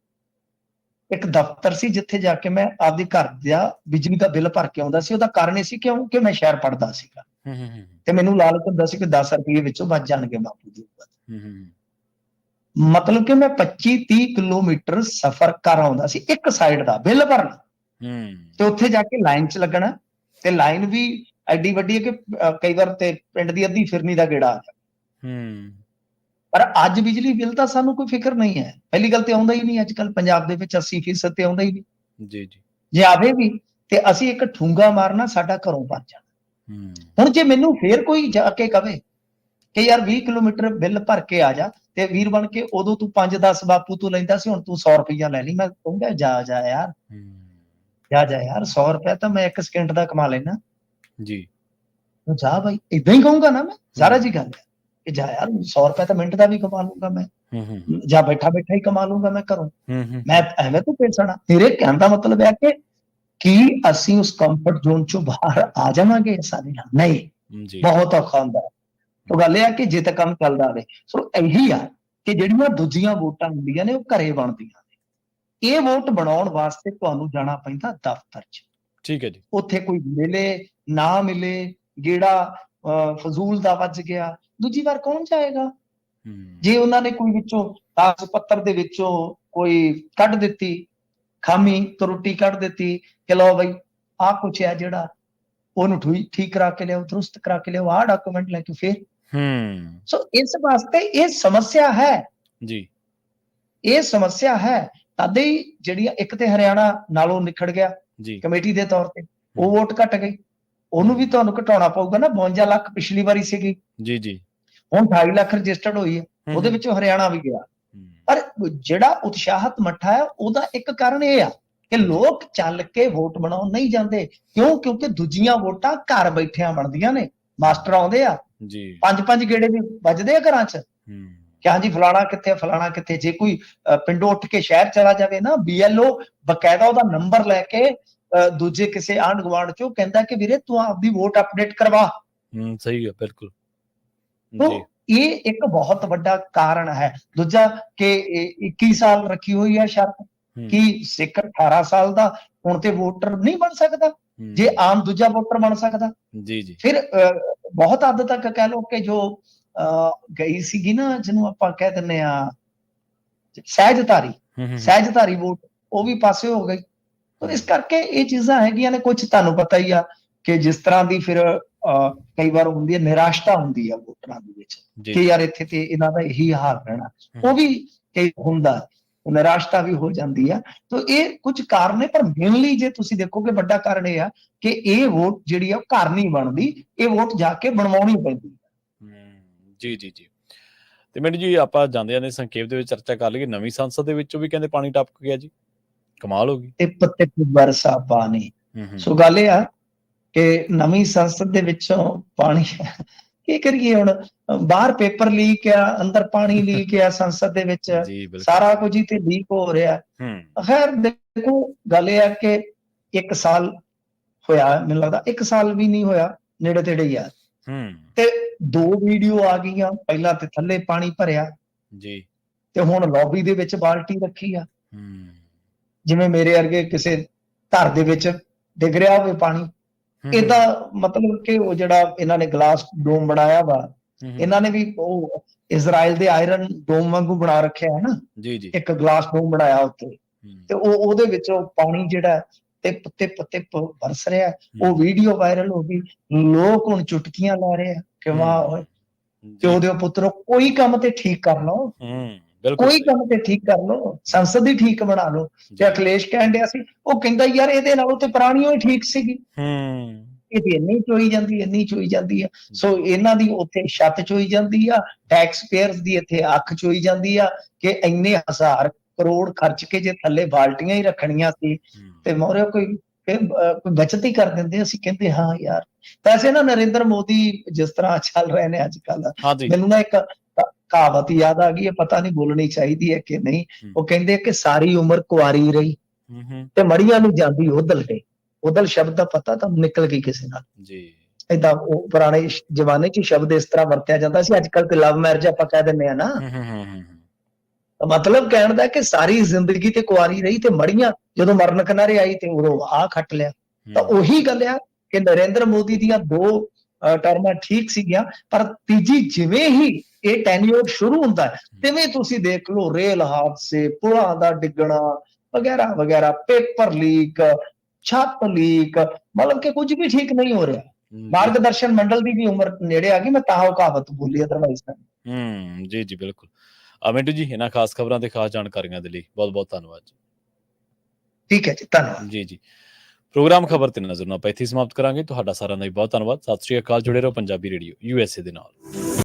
ਇੱਕ ਦਫ਼ਤਰ ਸੀ, ਜਿੱਥੇ ਜਾ ਕੇ ਮੈਂ ਆਪਦੇ ਘਰ ਦਾ ਬਿਜਲੀ ਦਾ ਬਿੱਲ ਭਰ ਕੇ ਆਉਂਦਾ ਸੀ। ਉਹਦਾ ਕਾਰਨ ਇਹ ਸੀ ਕਿਉਂਕਿ ਮੈਂ ਸ਼ਹਿਰ ਪੜ੍ਹਦਾ ਸੀਗਾ, ਤੇ ਮੈਨੂੰ ਲਾਲਚ ਹੁੰਦਾ ਸੀ ਕਿ 10 ਰੁਪਏ ਵਿੱਚੋਂ ਬਚ ਜਾਣਗੇ ਬਾਪੂ ਦੀ। ਮਤਲਬ ਕਿ ਮੈਂ 25-30 ਕਿਲੋਮੀਟਰ ਸਫ਼ਰ ਕਰ ਆਉਂਦਾ ਸੀ ਇੱਕ ਸਾਈਡ ਦਾ ਬਿੱਲ ਭਰਨਾ, ਤੇ ਉੱਥੇ ਜਾ ਕੇ ਲਾਈਨ 'ਚ ਲੱਗਣਾ, ਤੇ ਲਾਈਨ ਵੀ ਐਡੀ ਵੱਡੀ ਹੈ ਕਿ ਕਈ ਵਾਰ ਤੇ ਪਿੰਡ ਦੀ ਅੱਧੀ ਫਿਰਨੀ ਦਾ ਗੇੜਾ ਆ ਜਾਂਦਾ। ਪਰ ਅੱਜ ਬਿਜਲੀ ਬਿੱਲ ਤਾਂ ਸਾਨੂੰ ਕੋਈ ਫਿਕਰ ਨਹੀਂ ਹੈ। ਪਹਿਲੀ ਗੱਲ ਤੇ ਆਉਂਦਾ ਹੀ ਨਹੀਂ, ਅੱਜ ਕੱਲ ਪੰਜਾਬ ਦੇ ਵਿੱਚ 80% ਤੇ ਆਉਂਦਾ ਹੀ ਨਹੀਂ। ਜੇ ਆਵੇ ਵੀ ਤੇ ਅਸੀਂ ਇੱਕ ਠੂੰਗਾ ਮਾਰਨਾ, ਸਾਡਾ ਘਰੋਂ ਬਚ ਜਾਣਾ। ਹੁਣ ਜੇ ਮੈਨੂੰ ਫੇਰ ਕੋਈ ਜਾ ਕੇ ਕਵੇ ਕਿ ਯਾਰ 20 ਕਿਲੋਮੀਟਰ ਬਿੱਲ ਭਰ ਕੇ ਆ ਜਾ, ਤੇ ਵੀਰ ਬਣ ਕੇ ਉਦੋਂ ਤੂੰ 5-10 ਬਾਪੂ ਤੂੰ ਲੈਂਦਾ ਸੀ, ਹੁਣ ਤੂੰ 100 ਰੁਪਇਆ ਲੈ ਲਈ, ਮੈਂ ਕਹੂੰਗਾ ਜਾ ਯਾਰ 100 ਰੁਪਇਆ ਤਾਂ ਮੈਂ 1 ਸਕਿੰਟ ਦਾ ਕਮਾ ਲੈਣਾ ਜੀ। ਜਾ ਬਾਈ, ਏਦਾਂ ਹੀ ਕਹੂੰਗਾ ਨਾ ਮੈਂ, ਸਾਰਾ ਜੀ ਗੱਲ ਹੈ ਕਿ ਜਾ ਯਾਰ 100 ਰੁਪਇਆ ਤਾਂ ਮਿੰਟ ਦਾ ਵੀ ਕਮਾ ਲੂੰਗਾ ਮੈਂ, ਜਾਂ ਬੈਠਾ ਹੀ ਕਮਾ ਲੂੰਗਾ ਮੈਂ ਘਰੋਂ। ਮੈਂ ਐਵੇਂ ਤੂੰ ਪੈਸਣਾ। ਤੇਰੇ ਕਹਿਣ ਦਾ ਮਤਲਬ ਹੈ ਕਿ ਕੀ ਅਸੀਂ ਉਸ ਕੰਫਰਟ ਜ਼ੋਨ ਚੋਂ ਬਾਹਰ ਆ ਜਾਵਾਂਗੇ ਆਸਾਨੀ ਨਾਲ? ਨਹੀਂ, ਬਹੁਤ ਔਖਾ ਹੁੰਦਾ ਹੈ। ਉਹ ਗੱਲ ਇਹ ਆ ਕਿ ਜੇ ਤਾਂ ਕੰਮ ਚੱਲਦਾ ਰਹੇ। ਸੋ ਇਹੀ ਆ ਕਿ ਜਿਹੜੀਆਂ ਦੂਜੀਆਂ ਵੋਟਾਂ ਹੁੰਦੀਆਂ ਨੇ ਉਹ ਘਰੇ ਬਣਦੀਆਂ ਨੇ। ਇਹ ਵੋਟ ਬਣਾਉਣ ਵਾਸਤੇ ਤੁਹਾਨੂੰ ਜਾਣਾ ਪੈਂਦਾ ਦਫ਼ਤਰ 'ਚ। ਠੀਕ ਹੈ ਜੀ। ਉੱਥੇ ਕੋਈ ਮਿਲੇ ਨਾ ਮਿਲੇ, ਗੇੜਾ ਫਜ਼ੂਲ ਦਾ ਵੱਜ ਗਿਆ, ਦੂਜੀ ਵਾਰ ਕੌਣ ਜਾਏਗਾ? ਜੇ ਉਹਨਾਂ ਨੇ ਕੋਈ ਵਿੱਚੋਂ ਕਾਗਜ਼ ਪੱਤਰ ਦੇ ਵਿੱਚੋਂ ਕੋਈ ਕੱਢ ਦਿੱਤੀ ਖਾਮੀ, ਤਰੁੱਟੀ ਕੱਢ ਦਿੱਤੀ ਕਿ ਲਓ ਬਈ ਆਹ ਕੁਛ ਹੈ ਜਿਹੜਾ ਉਹਨੂੰ ਠੀਕ ਕਰਾ ਕੇ ਲਿਆਓ, ਦਰੁਸਤ ਕਰਾ ਕੇ ਲਿਆਓ, ਆਹ ਡਾਕੂਮੈਂਟ ਲੈ ਕੇ ਫੇਰ। ਸੋ ਇਸ ਵਾਸਤੇ ਇਹ ਸਮੱਸਿਆ ਹੈ ਜੀ, ਇਹ ਸਮੱਸਿਆ ਹੈ। ਤਦ ਹੀ ਜਿਹੜੀ ਇੱਕ ਤੇ ਹਰਿਆਣਾ ਨਾਲੋਂ ਨਿਖੜ ਗਿਆ ਕਮੇਟੀ ਦੇ ਤੌਰ ਤੇ, ਉਹ ਵੋਟ ਘਟ ਗਈ, ਉਹਨੂੰ ਵੀ ਤੁਹਾਨੂੰ ਘਟਾਉਣਾ ਪਊਗਾ ਨਾ। 52 ਲੱਖ ਪਿਛਲੀ ਵਾਰੀ ਸੀਗੀ ਜੀ, ਹੁਣ 28 ਲੱਖ ਰਜਿਸਟਰਡ ਹੋਈ ਹੈ, ਉਹਦੇ ਵਿੱਚੋਂ ਹਰਿਆਣਾ ਵੀ ਗਿਆ। ਪਰ ਜਿਹੜਾ ਉਤਸ਼ਾਹਤ ਮੱਠਾ ਹੈ ਉਹਦਾ ਇੱਕ ਕਾਰਨ ਇਹ ਆ ਕਿ ਲੋਕ ਚੱਲ ਕੇ ਵੋਟ ਬਣਾਉਣ ਨਹੀਂ ਜਾਂਦੇ। ਕਿਉਂ? ਕਿਉਂਕਿ ਦੂਜੀਆਂ ਵੋਟਾਂ ਘਰ ਬੈਠਿਆਂ ਬਣਦੀਆਂ ਨੇ। ਮਾਸਟਰ ਆਉਂਦੇ ਆ, 5-5 ਗੇੜੇ ਵੀ ਵੱਜਦੇ ਆ ਘਰਾਂ 'ਚ ਕਿ ਹਾਂਜੀ ਫਲਾਣਾ ਕਿੱਥੇ, ਫਲਾਣਾ ਕਿੱਥੇ। ਜੇ ਕੋਈ ਪਿੰਡੋਂ ਉੱਠ ਕੇ ਸ਼ਹਿਰ ਚਲਾ ਜਾਵੇ ਨਾ, BLO ਬਕਾਇਦਾ ਉਹਦਾ ਨੰਬਰ ਲੈ ਕੇ ਦੂਜੇ ਕਿਸੇ ਆਂਢ ਗੁਆਂਢ 'ਚੋਂ ਕਹਿੰਦਾ ਕਿ ਵੀਰੇ ਤੂੰ ਆਪਦੀ ਵੋਟ ਅਪਡੇਟ ਕਰਵਾ। ਸਹੀ ਹੈ, ਬਿਲਕੁਲ। ਇਹ ਇੱਕ ਬਹੁਤ ਵੱਡਾ ਕਾਰਨ ਹੈ। ਦੂਜਾ ਕਿ 21 ਸਾਲ ਰੱਖੀ ਹੋਈ ਹੈ ਸ਼ਰਤ ਕਿ ਸਿੱਖ 18 ਸਾਲ ਦਾ ਹੁਣ ਤੇ ਵੋਟਰ ਨਹੀਂ ਬਣ ਸਕਦਾ, ਜੇ ਆਮ ਦੂਜਾ ਵੋਟਰ ਬਣ ਸਕਦਾ। ਜੀ ਜੀ ਫਿਰ ਬਹੁਤ ਹੱਦ ਤੱਕ ਕਹਿ ਲਓ ਕਿ ਜੋ ਗਈ ਸੀਗੀ ਨਾ, ਜਿਹਨੂੰ ਆਪਾਂ ਕਹਿ ਦਿੰਦੇ ਆ ਸਹਿਜਧਾਰੀ ਵੋਟ, ਉਹ ਵੀ ਪਾਸੇ ਹੋ ਗਈ। ਇਸ ਕਰਕੇ ਇਹ ਚੀਜ਼ਾਂ ਹੈਗੀਆਂ ਨੇ। ਕੁਝ ਤੁਹਾਨੂੰ ਪਤਾ ਹੀ ਆ ਕਿ ਜਿਸ ਤਰ੍ਹਾਂ ਦੀ ਫਿਰ ਕਈ ਵਾਰ ਹੁੰਦੀ ਹੈ, ਨਿਰਾਸ਼ਤਾ ਹੁੰਦੀ ਆ ਵੋਟਰਾਂ ਦੇ ਵਿੱਚ ਕਿ ਯਾਰ ਇੱਥੇ ਤੇ ਇਹਨਾਂ ਦਾ ਇਹੀ ਹਾਲ ਰਹਿਣਾ, ਉਹ ਵੀ ਕਈ ਹੁੰਦਾ, ਨਿਰਾਸ਼ਤਾ ਵੀ ਹੋ ਜਾਂਦੀ ਆ। ਤਾਂ ਇਹ ਕੁਝ ਕਾਰਨ ਨੇ, ਪਰ ਮੇਨਲੀ ਜੇ ਤੁਸੀਂ ਦੇਖੋਗੇ ਵੱਡਾ ਕਾਰਨ ਇਹ ਆ ਕਿ ਇਹ ਵੋਟ ਜਿਹੜੀ ਆ ਉਹ ਘਰ ਨਹੀਂ ਬਣਦੀ, ਇਹ ਵੋਟ ਜਾ ਕੇ ਬਣਵਾਉਣੀ ਪੈਂਦੀ। ਜੀ ਜੀ ਜੀ। ਤੇ ਮੈਨੂੰ ਜੀ ਆਪਾਂ ਜਾਂਦੇ ਸੰਖੇਪ ਦੇ ਵਿੱਚ ਚਰਚਾ ਕਰ ਲਈਏ, ਨਵੀਂ ਸੰਸਦ ਦੇ ਵਿੱਚੋਂ ਵੀ ਕਹਿੰਦੇ ਪਾਣੀ ਟਪਕ ਗਿਆ ਜੀ, ਕਮਾਲ ਹੋ ਗਈ। ਟਿਪ ਟਿਪ ਵਰਸਾ ਪਾਣੀ। ਸੋ ਗੱਲ ਇਹ ਆ ਕਿ ਨਵੀਂ ਸੰਸਦ ਦੇ ਵਿੱਚੋਂ ਪਾਣੀ ਕੀ ਕਰੀਏ ਹੁਣ, ਬਾਹਰ ਪੇਪਰ ਲੀਕ ਆ, ਅੰਦਰ ਪਾਣੀ ਲੀਕ ਆ, ਸੰਸਦ ਦੇ ਵਿੱਚ ਸਾਰਾ ਕੁਝ ਹੀ ਤੇ ਲੀਕ ਹੋ ਰਿਹਾ। ਖੈਰ ਦੇਖੋ, ਗੱਲ ਇਹ ਆ ਕਿ 1 ਸਾਲ ਹੋਇਆ, ਮੈਨੂੰ ਲੱਗਦਾ 1 ਸਾਲ ਵੀ ਨਹੀਂ ਹੋਇਆ, ਨੇੜੇ ਤੇੜੇ ਹੀ ਆ, ਤੇ 2 ਵੀਡੀਓ ਆ ਗਈਆਂ। ਪਹਿਲਾਂ ਤੇ ਥੱਲੇ ਪਾਣੀ ਭਰਿਆ ਜੀ, ਤੇ ਹੁਣ ਲੌਬੀ ਦੇ ਵਿੱਚ ਬਾਲਟੀ ਰੱਖੀ ਆ, ਜਿਵੇਂ ਮੇਰੇ ਵਰਗੇ ਕਿਸੇ ਘਰ ਦੇ ਵਿੱਚ ਡਿੱਗ ਰਿਹਾ ਹੋਵੇ ਪਾਣੀ। ਇਹਦਾ ਮਤਲਬ ਕਿ ਉਹ ਜਿਹੜਾ ਇਹਨਾਂ ਨੇ ਗਲਾਸ ਡੋਮ ਬਣਾਇਆ ਵਾ, ਇਹਨਾਂ ਨੇ ਵੀ ਉਹ ਇਜ਼ਰਾਈਲ ਦੇ ਆਇਰਨ ਡੋਮ ਵਾਂਗੂ ਬਣਾ ਰੱਖਿਆ ਹੈ ਨਾ, ਇੱਕ ਗਲਾਸ ਡੋਮ ਬਣਾਇਆ ਉੱਤੇ, ਤੇ ਉਹਦੇ ਵਿੱਚੋਂ ਪਾਣੀ ਜਿਹੜਾ ਟਿਪ ਟਿਪ ਟਿਪ ਵਰਸ ਰਿਹਾ। ਉਹ ਵੀਡੀਓ ਵਾਇਰਲ ਹੋ ਗਈ, ਲੋਕ ਹੁਣ ਚੁਟਕੀਆਂ ਲਾ ਰਹੇ ਆ ਕਿ ਵਾਹ ਓਏ, ਤੇ ਉਹਦੇ ਪੁੱਤਰੋ ਕੋਈ ਕੰਮ ਤੇ ਠੀਕ ਕਰ ਲਓ, ਕੋਈ ਕੰਮ ਤੇ ਠੀਕ ਕਰ ਲਓ, ਸੰਸਦ ਹੀ ਠੀਕ ਬਣਾ ਲਓ। ਤੇ ਅਖਿਲੇਸ਼ ਕਹਿਣ ਡਿਆ ਸੀ, ਉਹ ਕਹਿੰਦਾ ਯਾਰ ਇਹਦੇ ਨਾਲੋਂ ਤੇ ਪੁਰਾਣੀ ਹੀ ਠੀਕ ਸੀਗੀ, ਇਹਦੀ ਇੰਨੀ ਚੋਈ ਜਾਂਦੀ, ਇੰਨੀ ਚੋਈ ਜਾਂਦੀ ਆ। ਸੋ ਇਹਨਾਂ ਦੀ ਉੱਥੇ ਛੱਤ ਚੋਈ ਜਾਂਦੀ ਆ, ਟੈਕਸ ਪੇਅਰਸ ਦੀ ਇੱਥੇ ਅੱਖ ਚੋਈ ਜਾਂਦੀ ਆ ਕਿ ਇੰਨੇ 1000 ਕਰੋੜ ਖਰਚ ਕੇ ਜੇ ਥੱਲੇ ਬਾਲਟੀਆਂ ਹੀ ਰੱਖਣੀਆਂ ਸੀ ਤੇ ਮੋਰੇ ਕੋਈ ਬਚਤ ਹੀ ਕਰ ਦਿੰਦੇ। ਅਸੀਂ ਕਹਿੰਦੇ ਹਾਂ ਯਾਰ, ਵੈਸੇ ਨਾ ਨਰਿੰਦਰ ਮੋਦੀ ਜਿਸ ਤਰ੍ਹਾਂ ਚੱਲ ਰਹੇ ਨੇ ਅੱਜ ਕੱਲ, ਮੈਨੂੰ ਨਾ ਇੱਕ ਕਹਾਵਤ ਯਾਦ ਆ ਗਈ ਹੈ, ਪਤਾ ਨਹੀਂ ਬੋਲਣੀ ਚਾਹੀਦੀ ਹੈ ਕਿ ਨਹੀਂ। ਉਹ ਕਹਿੰਦੇ ਕਿ ਸਾਰੀ ਉਮਰ ਕੁਆਰੀ ਰਹੀ ਤੇ ਮੜੀਆਂ ਨੂੰ ਜਾਂਦੀ ਉਦਲ ਤੇ। ਉਦਲ ਸ਼ਬਦ ਦਾ ਪਤਾ ਤਾਂ ਨਿਕਲ ਗਈ ਕਿਸੇ ਨਾਲ ਜੀ, ਏਦਾਂ ਉਹ ਪੁਰਾਣੇ ਜ਼ਮਾਨੇ 'ਚ ਸ਼ਬਦ ਇਸ ਤਰ੍ਹਾਂ ਵਰਤਿਆ ਜਾਂਦਾ ਸੀ। ਅੱਜ ਕੱਲ ਤੇ ਲਵ ਮੈਰਿਜ ਆਪਾਂ ਕਹਿ ਦਿੰਦੇ ਆ ਨਾ, ਮਤਲਬ ਕਹਿਣ ਦਾ ਕਿ ਸਾਰੀ ਜ਼ਿੰਦਗੀ ਤੇ ਕੁਆਰੀ ਰਹੀ ਤੇ ਮੜੀਆਂ ਜਦੋਂ ਮਰਨ ਕਿਨਾਰੇ ਆਈ ਤੇ ਉਦੋਂ ਆਹ ਖੱਟ ਲਿਆ। ਤਾਂ ਉਹੀ ਗੱਲ ਆ ਕਿ ਨਰਿੰਦਰ ਮੋਦੀ ਦੀਆਂ 2 ਟਰਮਾਂ ਠੀਕ ਸੀਗੀਆਂ, ਪਰ ਤੀਜੀ ਜਿਵੇਂ ਹੀ ਇਹ ਟੈਨਿਓਰ ਸ਼ੁਰੂ ਹੁੰਦਾ ਤਿਵੇਂ ਤੁਸੀਂ ਦੇਖ ਲਓ ਰੇਲ ਹਾਦਸੇ, ਪੁਲਾਂ ਦਾ ਡਿੱਗਣਾ ਵਗੈਰਾ ਵਗੈਰਾ, ਪੇਪਰ ਲੀਕ, ਛੱਤ ਲੀਕ, ਮਤਲਬ ਕਿ ਕੁਝ ਵੀ ਠੀਕ ਨਹੀਂ ਹੋ ਰਿਹਾ। ਮਾਰਗਦਰਸ਼ਨ ਮੰਡਲ ਦੀ ਵੀ ਉਮਰ ਨੇੜੇ ਆ ਗਈ, ਮੈਂ ਤਾਂ ਉਹ ਕਹਾਵਤ ਬੋਲੀ, ਅਦਰਵਾਈਜ਼ ਜੀ ਜੀ ਬਿਲਕੁਲ। ਮਿੰਟੂ ਜੀ, ਇਹਨਾਂ ਖਾਸ ਖਬਰਾਂ ਤੇ ਖਾਸ ਜਾਣਕਾਰੀਆਂ ਦੇ ਲਈ ਬਹੁਤ ਬਹੁਤ ਧੰਨਵਾਦ ਜੀ। ਠੀਕ ਹੈ ਜੀ, ਧੰਨਵਾਦ ਜੀ ਜੀ। ਪ੍ਰੋਗਰਾਮ ਖਬਰ ਤੇ ਨਜ਼ਰ ਨੂੰ ਆਪਾਂ ਇੱਥੇ ਸਮਾਪਤ ਕਰਾਂਗੇ। ਤੁਹਾਡਾ ਸਾਰਿਆਂ ਦਾ ਵੀ ਬਹੁਤ ਧੰਨਵਾਦ। ਸਤਿ ਸ਼੍ਰੀ ਅਕਾਲ। ਜੁੜੇ ਰਹੋ ਪੰਜਾਬੀ ਰੇਡੀਓ USA ਦੇ ਨਾਲ।